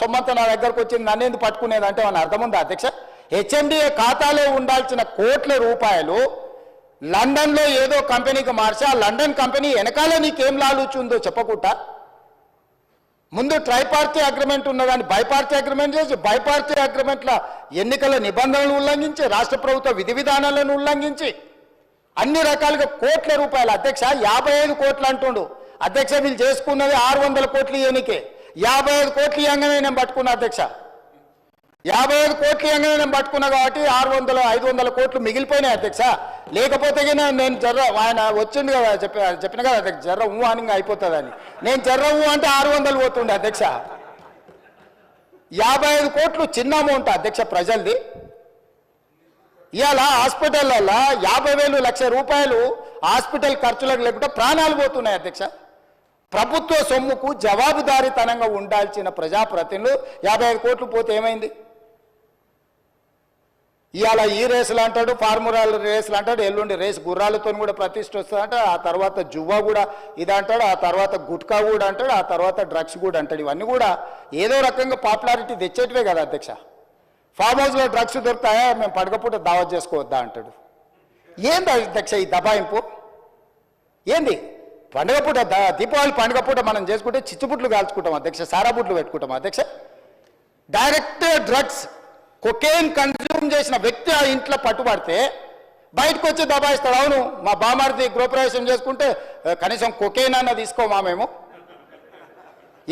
సొమ్మంతా నా దగ్గరకు వచ్చింది, నన్నేందుకు పట్టుకునేది అంటే మన అర్థం ఉందా అధ్యక్ష? హెచ్ఎండిఏ ఖాతాలో ఉండాల్సిన కోట్ల రూపాయలు లండన్లో ఏదో కంపెనీకి మార్చి ఆ లండన్ కంపెనీ వెనకాల నీకేం లాలుచుందో చెప్పకుండా ముందు ట్రైపార్టీ అగ్రిమెంట్ ఉన్నదాన్ని బైపార్టీ అగ్రిమెంట్ చేసి బైపార్టీ అగ్రిమెంట్ల ఎన్నికల నిబంధనలు ఉల్లంఘించి రాష్ట్ర ప్రభుత్వ విధి విధానాలను ఉల్లంఘించి అన్ని రకాలుగా కోట్ల రూపాయలు అధ్యక్ష 55 కోట్లు అంటుండు అధ్యక్ష. వీళ్ళు చేసుకున్నది 600 కోట్లు ఎన్నికే 55 కోట్లు ఇవ్వగానే నేను పట్టుకున్నా అధ్యక్ష. 55 కోట్లు ఇవ్వగానే నేను పట్టుకున్నా కాబట్టి 500 కోట్లు మిగిలిపోయినాయి అధ్యక్ష. లేకపోతే నేను ఆయన వచ్చిండు కదా చెప్పిన కదా అధ్యక్ష, జర్ర అని అయిపోతుందని. నేను జర్ర అంటే 600 పోతుండే అధ్యక్ష. 55 కోట్లు చిన్న అమౌంట్ అధ్యక్ష ప్రజలది. ఇవాళ హాస్పిటల్లో 50,000 లక్ష రూపాయలు హాస్పిటల్ ఖర్చులకు లేకుండా ప్రాణాలు పోతున్నాయి అధ్యక్ష. ప్రభుత్వ సొమ్ముకు జవాబుదారీతనంగా ఉండాల్సిన ప్రజాప్రతినిధులు 55 కోట్లు పోతే ఏమైంది? ఇవాళ ఈ రేసులు అంటాడు, ఫార్ములా రేసులు అంటాడు, ఎల్లుండి రేసు గుర్రాలతో కూడా ప్రతిష్ట వస్తుందంట, ఆ తర్వాత జువ్వా కూడా ఇది అంటాడు, ఆ తర్వాత గుట్కా కూడా అంటాడు, ఆ తర్వాత డ్రగ్స్ కూడా అంటాడు. ఇవన్నీ కూడా ఏదో రకంగా పాపులారిటీ తెచ్చేటివే కదా అధ్యక్ష. ఫామ్ హౌస్లో డ్రగ్స్ దొరుకుతాయా, మేము పండుగపూట దావత్ చేసుకోవద్దా అంటాడు. ఏంది అధ్యక్ష ఈ దబాయింపు? ఏంది పండుగపూట దీపావళి పండుగపూట మనం చేసుకుంటే చిచ్చుబుట్లు కాల్చుకుంటాం అధ్యక్ష, సారాబుట్లు పెట్టుకుంటాం అధ్యక్ష. డైరెక్ట్ డ్రగ్స్ కొకేన్ కన్జ్యూమ్ చేసిన వ్యక్తి ఆ ఇంట్లో పట్టుబడితే బయటకు వచ్చి దబాయిస్తాడు. అవును, మా బామార్ది గృహప్రవేశం చేసుకుంటే కనీసం కొకేన్ అన్న తీసుకోమా మేము?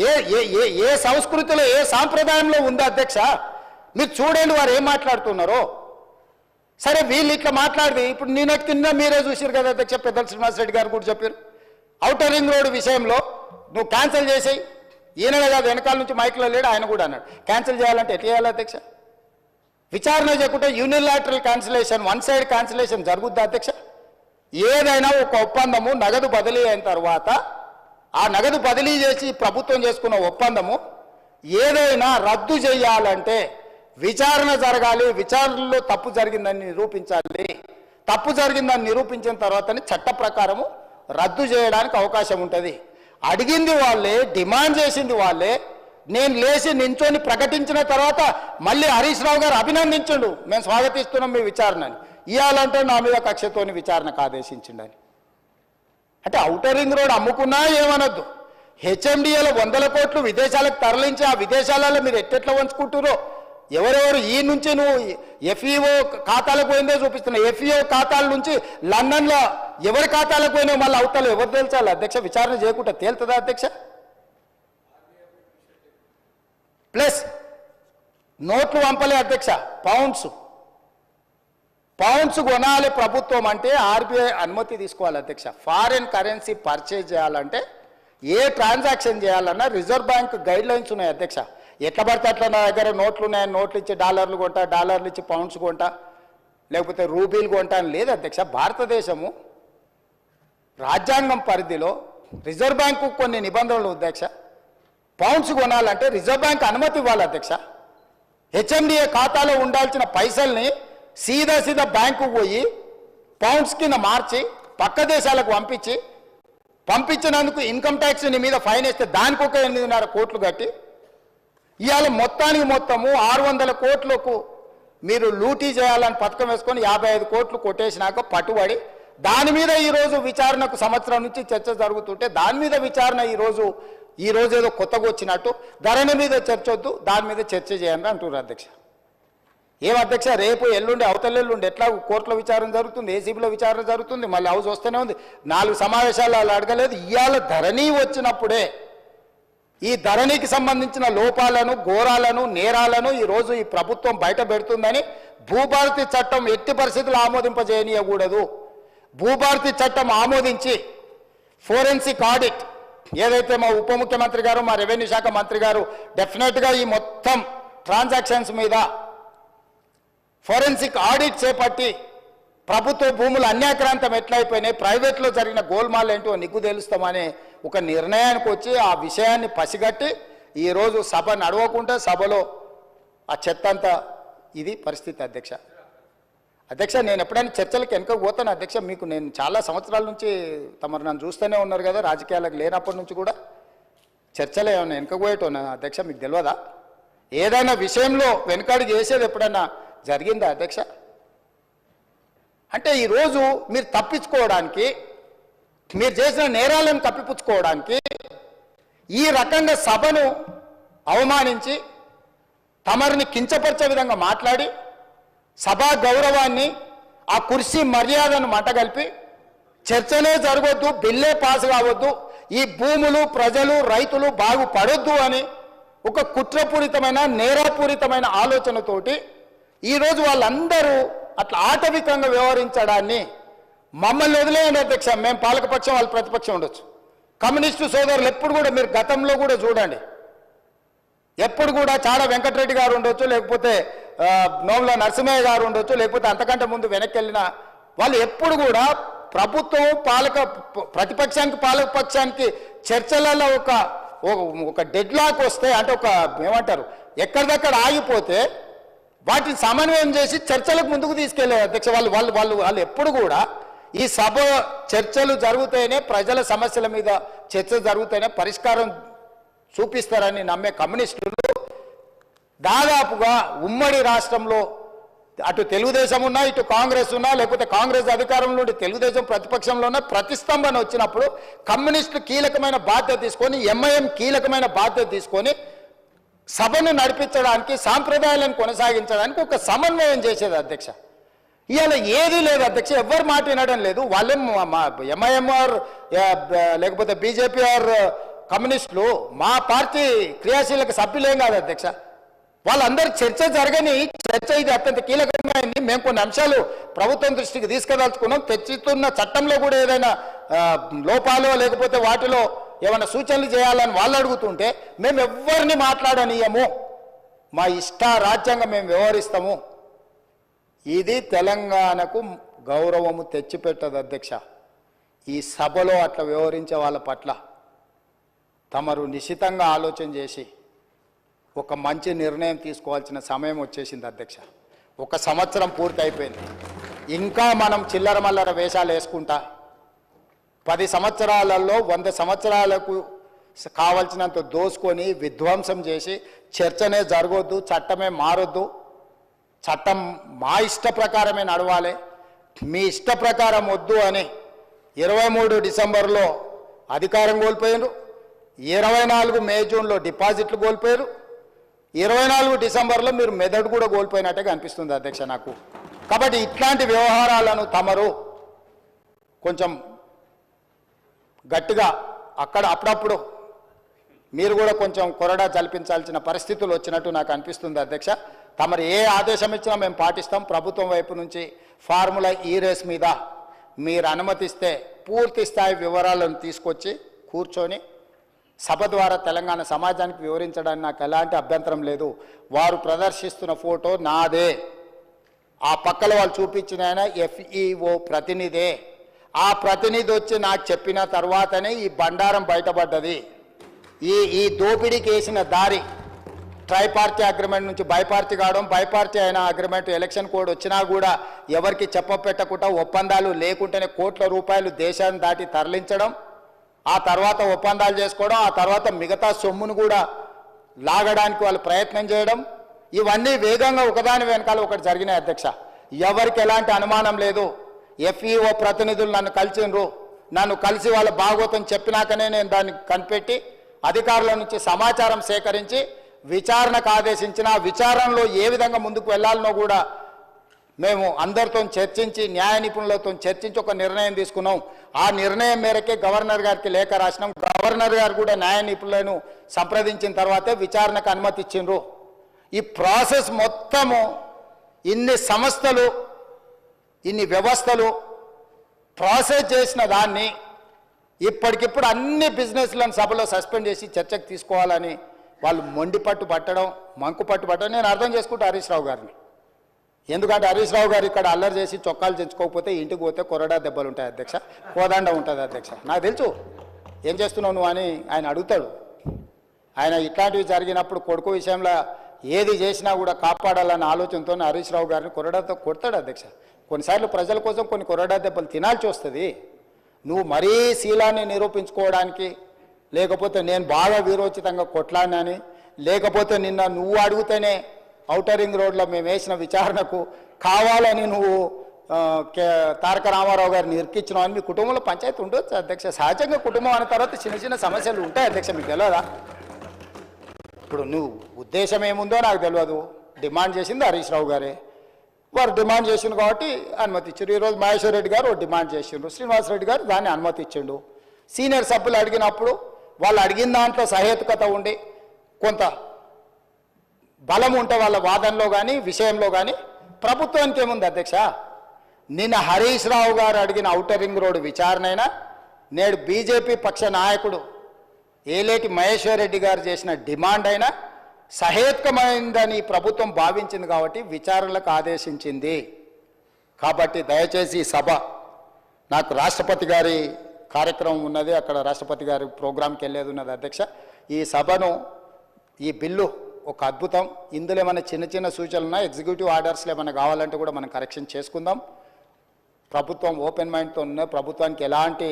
ఏ ఏ ఏ ఏ సంస్కృతిలో ఏ సాంప్రదాయంలో ఉందో అధ్యక్ష? మీరు చూడండి వారు ఏం మాట్లాడుతున్నారో. సరే, వీళ్ళు ఇట్లా మాట్లాడి ఇప్పుడు నిన్న మీరే చూసారు కదా అధ్యక్ష, పెద్దల శ్రీనివాసరెడ్డి గారు కూడా చెప్పారు, ఔటర్ రింగ్ రోడ్ విషయంలో నువ్వు క్యాన్సిల్ చేసేయి. ఈయననే కాదు, వెనకాల నుంచి మైక్లో లేడు, ఆయన కూడా అన్నాడు క్యాన్సిల్ చేయాలంటే ఎట్లా చేయాలి అధ్యక్ష? విచారణ చేయకుంటే unilateral cancellation, one side cancellation జరుగుద్దా అధ్యక్ష? ఏదైనా ఒక ఒప్పందము నగదు బదిలీ అయిన తర్వాత ఆ నగదు బదిలీ చేసి ప్రభుత్వం చేసుకున్న ఒప్పందము ఏదైనా రద్దు చేయాలంటే విచారణ జరగాలి, విచారణలో తప్పు జరిగిందని నిరూపించాలి. తప్పు జరిగిందని నిరూపించిన తర్వాతనే చట్ట ప్రకారము రద్దు చేయడానికి అవకాశం ఉంటుంది. అడిగింది వాళ్ళే, డిమాండ్ చేసింది వాళ్ళే. నేను లేచి నించొని ప్రకటించిన తర్వాత మళ్ళీ హరీష్ రావు గారు అభినందించండు, మేము స్వాగతిస్తున్నాం మీ విచారణని. ఇవ్వాలంటే నా మీద కక్షతోని విచారణకు ఆదేశించిండని. అంటే ఔటర్ రింగ్ రోడ్ అమ్ముకున్నా ఏమనొద్దు, హెచ్ఎండిఏలో 100 కోట్లు విదేశాలకు తరలించి ఆ విదేశాలలో మీరు ఎట్టెట్లా వంచుకుంటురో, ఎవరెవరు ఈ నుంచి నువ్వు ఎఫ్ఈఓ ఖాతాలకు పోయిందే చూపిస్తున్నావు. ఎఫ్ఈఓ ఖాతాల నుంచి లండన్లో ఎవరి ఖాతాలకు పోయినావు మళ్ళీ అవతల ఎవరు తేల్చాలి అధ్యక్ష? విచారణ చేయకుండా తేలుతుందా అధ్యక్ష? ప్లస్ నోట్లు పంపలే అధ్యక్ష, పౌండ్స్ కొనాలి ప్రభుత్వం అంటే ఆర్బీఐ అనుమతి తీసుకోవాలి అధ్యక్ష. ఫారిన్ కరెన్సీ పర్చేజ్ చేయాలంటే ఏ ట్రాన్సాక్షన్ చేయాలన్నా రిజర్వ్ బ్యాంక్ గైడ్ లైన్స్ ఉన్నాయి అధ్యక్ష. ఎట్లా పడితే అట్లా నా దగ్గర నోట్లు ఉన్నాయని నోట్లు ఇచ్చి డాలర్లు కొంటా, డాలర్లు ఇచ్చి పౌండ్స్ కొంటా, లేకపోతే రూపీలు కొంటా అని లేదు అధ్యక్ష. భారతదేశము రాజ్యాంగం పరిధిలో రిజర్వ్ బ్యాంకు కొన్ని నిబంధనలు అధ్యక్ష. పౌండ్స్ కొనాలంటే రిజర్వ్ బ్యాంక్ అనుమతి ఇవ్వాలి అధ్యక్ష. హెచ్ఎండిఏ ఖాతాలో ఉండాల్సిన పైసల్ని సీదా బ్యాంకు పోయి పౌండ్స్ కింద మార్చి పక్క దేశాలకు పంపించినందుకు ఇన్కమ్ ట్యాక్స్ నీ మీద ఫైన్ వేస్తే దానికి ఒక 8.5 కోట్లు కట్టి ఇవాళ మొత్తము 600 కోట్లకు మీరు లూటీ చేయాలని పథకం వేసుకొని 55 కోట్లు కొట్టేసినాక పట్టుబడి దాని మీద ఈరోజు విచారణకు సంవత్సరం నుంచి చర్చ జరుగుతుంటే దాని మీద విచారణ ఈరోజు ఏదో కొత్తగా వచ్చినట్టు ధరణి మీద చర్చ వద్దు, దాని మీద చర్చ చేయండి అంటున్నారు అధ్యక్ష. ఏం అధ్యక్ష, రేపు ఎల్లుండి అవతల ఎల్లుండి ఎట్లా కోర్టులో విచారణ జరుగుతుంది, ఏసీబీలో విచారణ జరుగుతుంది, మళ్ళీ హౌస్ వస్తూనే ఉంది. 4 సమావేశాలు వాళ్ళు అడగలేదు. ఇవాళ ధరణి వచ్చినప్పుడే ఈ ధరణికి సంబంధించిన లోపాలను, ఘోరాలను, నేరాలను ఈరోజు ఈ ప్రభుత్వం బయట పెడుతుందని భూభారతి చట్టం ఎట్టి పరిస్థితులు ఆమోదింపజేయనీయకూడదు. భూభారతి చట్టం ఆమోదించి ఫోరెన్సిక్ ఆడిట్ ఏదైతే మా ఉప ముఖ్యమంత్రి గారు, మా రెవెన్యూ శాఖ మంత్రి గారు డెఫినెట్గా ఈ మొత్తం ట్రాన్సాక్షన్స్ మీద ఫోరెన్సిక్ ఆడిట్ చేపట్టి ప్రభుత్వ భూములు అన్యాక్రాంతం ఎట్లయిపోయినాయి, ప్రైవేట్లో జరిగిన గోల్మాల్ ఏంటో నిగ్గు తెలుస్తామనే ఒక నిర్ణయానికి వచ్చి ఆ విషయాన్ని పసిగట్టి ఈరోజు సభ నడవకుండా సభలో ఆ చెత్త అంతా ఇది పరిస్థితి అధ్యక్ష. నేను ఎప్పుడైనా చర్చలకు వెనకకు పోతాను అధ్యక్ష. మీకు నేను చాలా సంవత్సరాల నుంచి తమరు నన్ను చూస్తూనే ఉన్నారు కదా, రాజకీయాలకు లేనప్పటి నుంచి కూడా చర్చలు ఏమన్నా వెనకకు పోయేటోనా అధ్యక్ష? మీకు తెలియదా? ఏదైనా విషయంలో వెనకాడికి చేసేది ఎప్పుడైనా జరిగిందా అధ్యక్ష? అంటే ఈరోజు మీరు తప్పించుకోవడానికి, మీరు చేసిన నేరాలను కప్పిపుచ్చుకోవడానికి ఈ రకంగా సభను అవమానించి తమరిని కించపరిచే విధంగా మాట్లాడి సభా గౌరవాన్ని, ఆ కుర్చీ మర్యాదను మంటగలిపి చర్చనే జరగొద్దు, బిల్లే పాస్ కావద్దు, ఈ భూములు, ప్రజలు, రైతులు బాగుపడొద్దు అని ఒక కుట్రపూరితమైన, నేరపూరితమైన ఆలోచనతోటి ఈరోజు వాళ్ళందరూ అట్లా ఆటవికంగా వ్యవహరించడాన్ని మమ్మల్ని వదిలేయండి అధ్యక్ష. మేము పాలకపక్షం, వాళ్ళు ప్రతిపక్షం ఉండొచ్చు. కమ్యూనిస్టు సోదరులు ఎప్పుడు కూడా మీరు గతంలో కూడా చూడండి, ఎప్పుడు కూడా చాడా వెంకటరెడ్డి గారు ఉండొచ్చు, లేకపోతే నోముల నరసింహయ్య గారు ఉండొచ్చు, లేకపోతే అంతకంటే ముందు వెనక్కి వెళ్ళిన వాళ్ళు ఎప్పుడు కూడా ప్రభుత్వం ప్రతిపక్షానికి పాలకపక్షానికి చర్చలలో ఒక డెడ్ లాక్ వస్తే, అంటే ఒక ఏమంటారు ఎక్కడిదక్కడ ఆగిపోతే వాటిని సమన్వయం చేసి చర్చలకు ముందుకు తీసుకెళ్లే అధ్యక్ష. వాళ్ళు ఎప్పుడు కూడా ఈ సభ చర్చలు జరుగుతూనే, ప్రజల సమస్యల మీద చర్చ జరుగుతూనే పరిష్కారం చూపిస్తారని నమ్మే కమ్యూనిస్టులు దాదాపుగా ఉమ్మడి రాష్ట్రంలో అటు తెలుగుదేశం ఉన్నా, ఇటు కాంగ్రెస్ ఉన్నా, లేకపోతే కాంగ్రెస్ అధికారంలో ఉండి తెలుగుదేశం ప్రతిపక్షంలో ఉన్న ప్రతిస్తంభన వచ్చినప్పుడు కమ్యూనిస్టులు కీలకమైన బాధ్యత తీసుకొని, ఎంఐఎం కీలకమైన బాధ్యత తీసుకొని సభను నడిపించడానికి సాంప్రదాయాలను కొనసాగించడానికి ఒక సమన్వయం చేసేది అధ్యక్ష. ఇవాళ ఏదీ లేదు అధ్యక్ష, ఎవ్వరు మాట వినడం లేదు. వాళ్ళేం ఎంఐఎంఆర్ లేకపోతే బీజేపీ ఆర్ కమ్యూనిస్టులు మా పార్టీ క్రియాశీలక సభ్యులేం కాదు అధ్యక్ష. వాళ్ళందరూ చర్చ జరగని చర్చ ఇది అత్యంత కీలకమైంది. మేము కొన్ని అంశాలు ప్రభుత్వం దృష్టికి తీసుకుదలుచుకున్నాం. తెచ్చుతున్న చట్టంలో కూడా ఏదైనా లోపాలు లేకపోతే వాటిలో ఏమైనా సూచనలు చేయాలని వాళ్ళు అడుగుతుంటే మేము ఎవ్వరిని మాట్లాడనీయము, మా ఇష్ట రాజ్యాంగం మేము వ్యవహరిస్తాము. ఇది తెలంగాణకు గౌరవము తెచ్చిపెట్టదు అధ్యక్ష. ఈ సభలో అట్లా వ్యవహరించే వాళ్ళ పట్ల తమరు నిశితంగా ఆలోచన చేసి ఒక మంచి నిర్ణయం తీసుకోవాల్సిన సమయం వచ్చేసింది అధ్యక్ష. 1 సంవత్సరం పూర్తి అయిపోయింది. ఇంకా మనం చిల్లర మల్లర వేషాలు వేసుకుంటా 10 సంవత్సరాలలో 100 సంవత్సరాలకు కావాల్సినంత దోసుకొని విధ్వంసం చేసి చర్చనే జరగొద్దు, చట్టమే మారొద్దు, చట్టం మా ఇష్ట ప్రకారమే నడవాలి, మీ ఇష్ట ప్రకారం వద్దు అని 23 డిసెంబర్లో అధికారం కోల్పోయారు. 24 మే జూన్లో డిపాజిట్లు కోల్పోయారు. 24 డిసెంబర్లో మీరు మెదడు కూడా కోల్పోయినట్టుగా అనిపిస్తుంది అధ్యక్ష నాకు. కాబట్టి ఇట్లాంటి వ్యవహారాలను తమరు కొంచెం గట్టిగా అప్పుడప్పుడు మీరు కూడా కొంచెం కొరడా జల్పించాల్సిన పరిస్థితులు వచ్చినట్టు నాకు అనిపిస్తుంది అధ్యక్ష. తమరు ఏ ఆదేశం ఇచ్చినా మేము పాటిస్తాం. ప్రభుత్వం వైపు నుంచి ఫార్ములా ఈ రేస్ మీద మీరు అనుమతిస్తే పూర్తి స్థాయి వివరాలను తీసుకొచ్చి కూర్చొని సభ ద్వారా తెలంగాణ సమాజానికి వివరించడానికి నాకు ఎలాంటి అభ్యంతరం లేదు. వారు ప్రదర్శిస్తున్న ఫోటో నాదే, ఆ పక్కల వాళ్ళు చూపించిన ఆయన FEO ప్రతినిధే. ఆ ప్రతినిధి వచ్చి నాకు చెప్పిన తర్వాతనే ఈ బండారం బయటపడ్డది. ఈ దోపిడీకి వేసిన దారి ట్రైపార్టీ అగ్రిమెంట్ నుంచి బైపార్టీ కావడం, బైపార్టీ అయిన అగ్రిమెంట్ ఎలక్షన్ కోడ్ వచ్చినా కూడా ఎవరికి చెప్పపెట్టకుండా ఒప్పందాలు లేకుండానే కోట్ల రూపాయలు దేశాన్ని దాటి తరలించడం, ఆ తర్వాత ఒప్పందాలు చేసుకోవడం, ఆ తర్వాత మిగతా సొమ్మును కూడా లాగడానికి వాళ్ళు ప్రయత్నం చేయడం, ఇవన్నీ వేగంగా ఒకదాని వెనకాల ఒకటి జరిగినాయి అధ్యక్ష. ఎవరికి ఎలాంటి అనుమానం లేదు. FEO ప్రతినిధులు నన్ను కలిసిండ్రు, నన్ను కలిసి వాళ్ళ భాగవతం చెప్పినాకనే నేను దాన్ని కనిపెట్టి అధికారుల నుంచి సమాచారం సేకరించి విచారణకు ఆదేశించిన, విచారణలో ఏ విధంగా ముందుకు వెళ్లాలనో కూడా మేము అందరితో చర్చించి న్యాయ నిపుణులతో చర్చించి ఒక నిర్ణయం తీసుకున్నాం. ఆ నిర్ణయం మేరకే గవర్నర్ గారికి లేఖ రాసినాం. గవర్నర్ గారు కూడా న్యాయ నిపుణులను సంప్రదించిన తర్వాతే విచారణకు అనుమతి ఇచ్చిండ్రు. ఈ ప్రాసెస్ మొత్తము ఇన్ని సంస్థలు ఇన్ని వ్యవస్థలు ప్రాసెస్ చేసిన దాన్ని ఇప్పటికిప్పుడు అన్ని బిజినెస్లను సభలో సస్పెండ్ చేసి చర్చకు తీసుకోవాలని వాళ్ళు మొండిపట్టు పట్టడం, మంకుపట్టు పట్టడం నేను అర్థం చేసుకుంటా హరీష్ రావు గారిని. ఎందుకంటే హరీష్ రావు గారు ఇక్కడ అల్లరి చేసి చొక్కాలు తెంచుకోకపోతే ఇంటికి పోతే కొరడా దెబ్బలు ఉంటాయి అధ్యక్ష, కోదండ ఉంటుంది అధ్యక్ష. నాకు తెలుసు ఏం చేస్తున్నావు నువ్వు అని ఆయన అడుగుతాడు. ఆయన ఇట్లాంటివి జరిగినప్పుడు కొడుకు విషయంలో ఏది చేసినా కూడా కాపాడాలన్న ఆలోచనతో హరీష్ రావు గారిని కొరడాతో కొడతాడు అధ్యక్ష. కొన్నిసార్లు ప్రజల కోసం కొన్ని కొరడా దెబ్బలు తినాల్సి వస్తుంది. నువ్వు మరీ శీలాన్ని నిరూపించుకోవడానికి, లేకపోతే నేను బాగా వీరోచితంగా కొట్లాడినని, లేకపోతే నిన్న నువ్వు అడిగితేనే ఔటర్ రింగ్ రోడ్లో మేము వేసిన విచారణకు కావాలని నువ్వు తారక రామారావు గారిని ఇరికించినావు అని మీ కుటుంబంలో పంచాయతీ ఉండొచ్చు అధ్యక్ష. సహజంగా కుటుంబం అన్న తర్వాత చిన్న చిన్న సమస్యలు ఉంటాయి అధ్యక్ష, మీకు తెలియదా? ఇప్పుడు నువ్వు ఉద్దేశం ఏముందో నాకు తెలియదు. డిమాండ్ చేసింది హరీష్ రావు గారే, వారు డిమాండ్ చేసిండు కాబట్టి అనుమతి ఇచ్చారు. ఈరోజు మహేశ్వర్ రెడ్డి గారు డిమాండ్ చేసిండ్రు, శ్రీనివాసరెడ్డి గారు దాన్ని అనుమతి ఇచ్చిండు. సీనియర్ సభ్యులు అడిగినప్పుడు వాళ్ళు అడిగిన దాంట్లో సహేతుకత ఉండి కొంత బలం ఉంటే వాళ్ళ వాదనలో కానీ విషయంలో కానీ ప్రభుత్వానికి ఏముంది అధ్యక్ష? నిన్న హరీష్ రావు గారు అడిగిన ఔటర్ రింగ్ రోడ్డు విచారణ అయినా, నేడు బీజేపీ పక్ష నాయకుడు ఏలేటి మహేశ్వర్ రెడ్డి గారు చేసిన డిమాండ్ అయినా సహేతుకమైందని ప్రభుత్వం భావించింది కాబట్టి విచారణలకు ఆదేశించింది. కాబట్టి దయచేసి ఈ సభ, నాకు రాష్ట్రపతి గారి కార్యక్రమం ఉన్నది, అక్కడ రాష్ట్రపతి గారి ప్రోగ్రాంకి వెళ్ళేది ఉన్నది అధ్యక్ష. ఈ సభను, ఈ బిల్లు ఒక అద్భుతం. ఇందులో ఏమైనా చిన్న చిన్న సూచనలు ఉన్నాయి, ఎగ్జిక్యూటివ్ ఆర్డర్స్లో ఏమైనా కావాలంటే కూడా మనం కరెక్షన్ చేసుకుందాం. ప్రభుత్వం ఓపెన్ మైండ్తో ఉన్నాయి, ప్రభుత్వానికి ఎలాంటి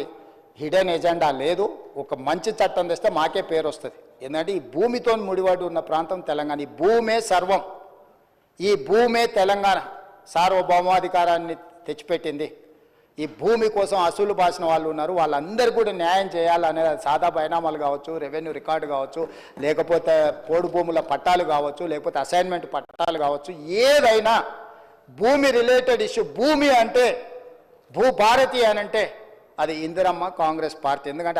హిడెన్ ఎజెండా లేదు. ఒక మంచి చట్టం తెస్తే మాకే పేరు వస్తుంది. ఎందుకంటే ఈ భూమితో ముడిపడి ఉన్న ప్రాంతం తెలంగాణ. ఈ భూమే సర్వం, ఈ భూమే తెలంగాణ సార్వభౌమాధికారాన్ని తెచ్చిపెట్టింది. ఈ భూమి కోసం అసూలు బాసిన వాళ్ళు ఉన్నారు, వాళ్ళందరికీ కూడా న్యాయం చేయాలనే సాదా బైనామాలు కావచ్చు, రెవెన్యూ రికార్డు కావచ్చు, లేకపోతే పోడు భూముల పట్టాలు కావచ్చు, లేకపోతే అసైన్మెంట్ పట్టాలు కావచ్చు, ఏదైనా భూమి రిలేటెడ్ ఇష్యూ, భూమి అంటే భూభారతి అని అంటే అది ఇందిరమ్మ కాంగ్రెస్ పార్టీ. ఎందుకంటే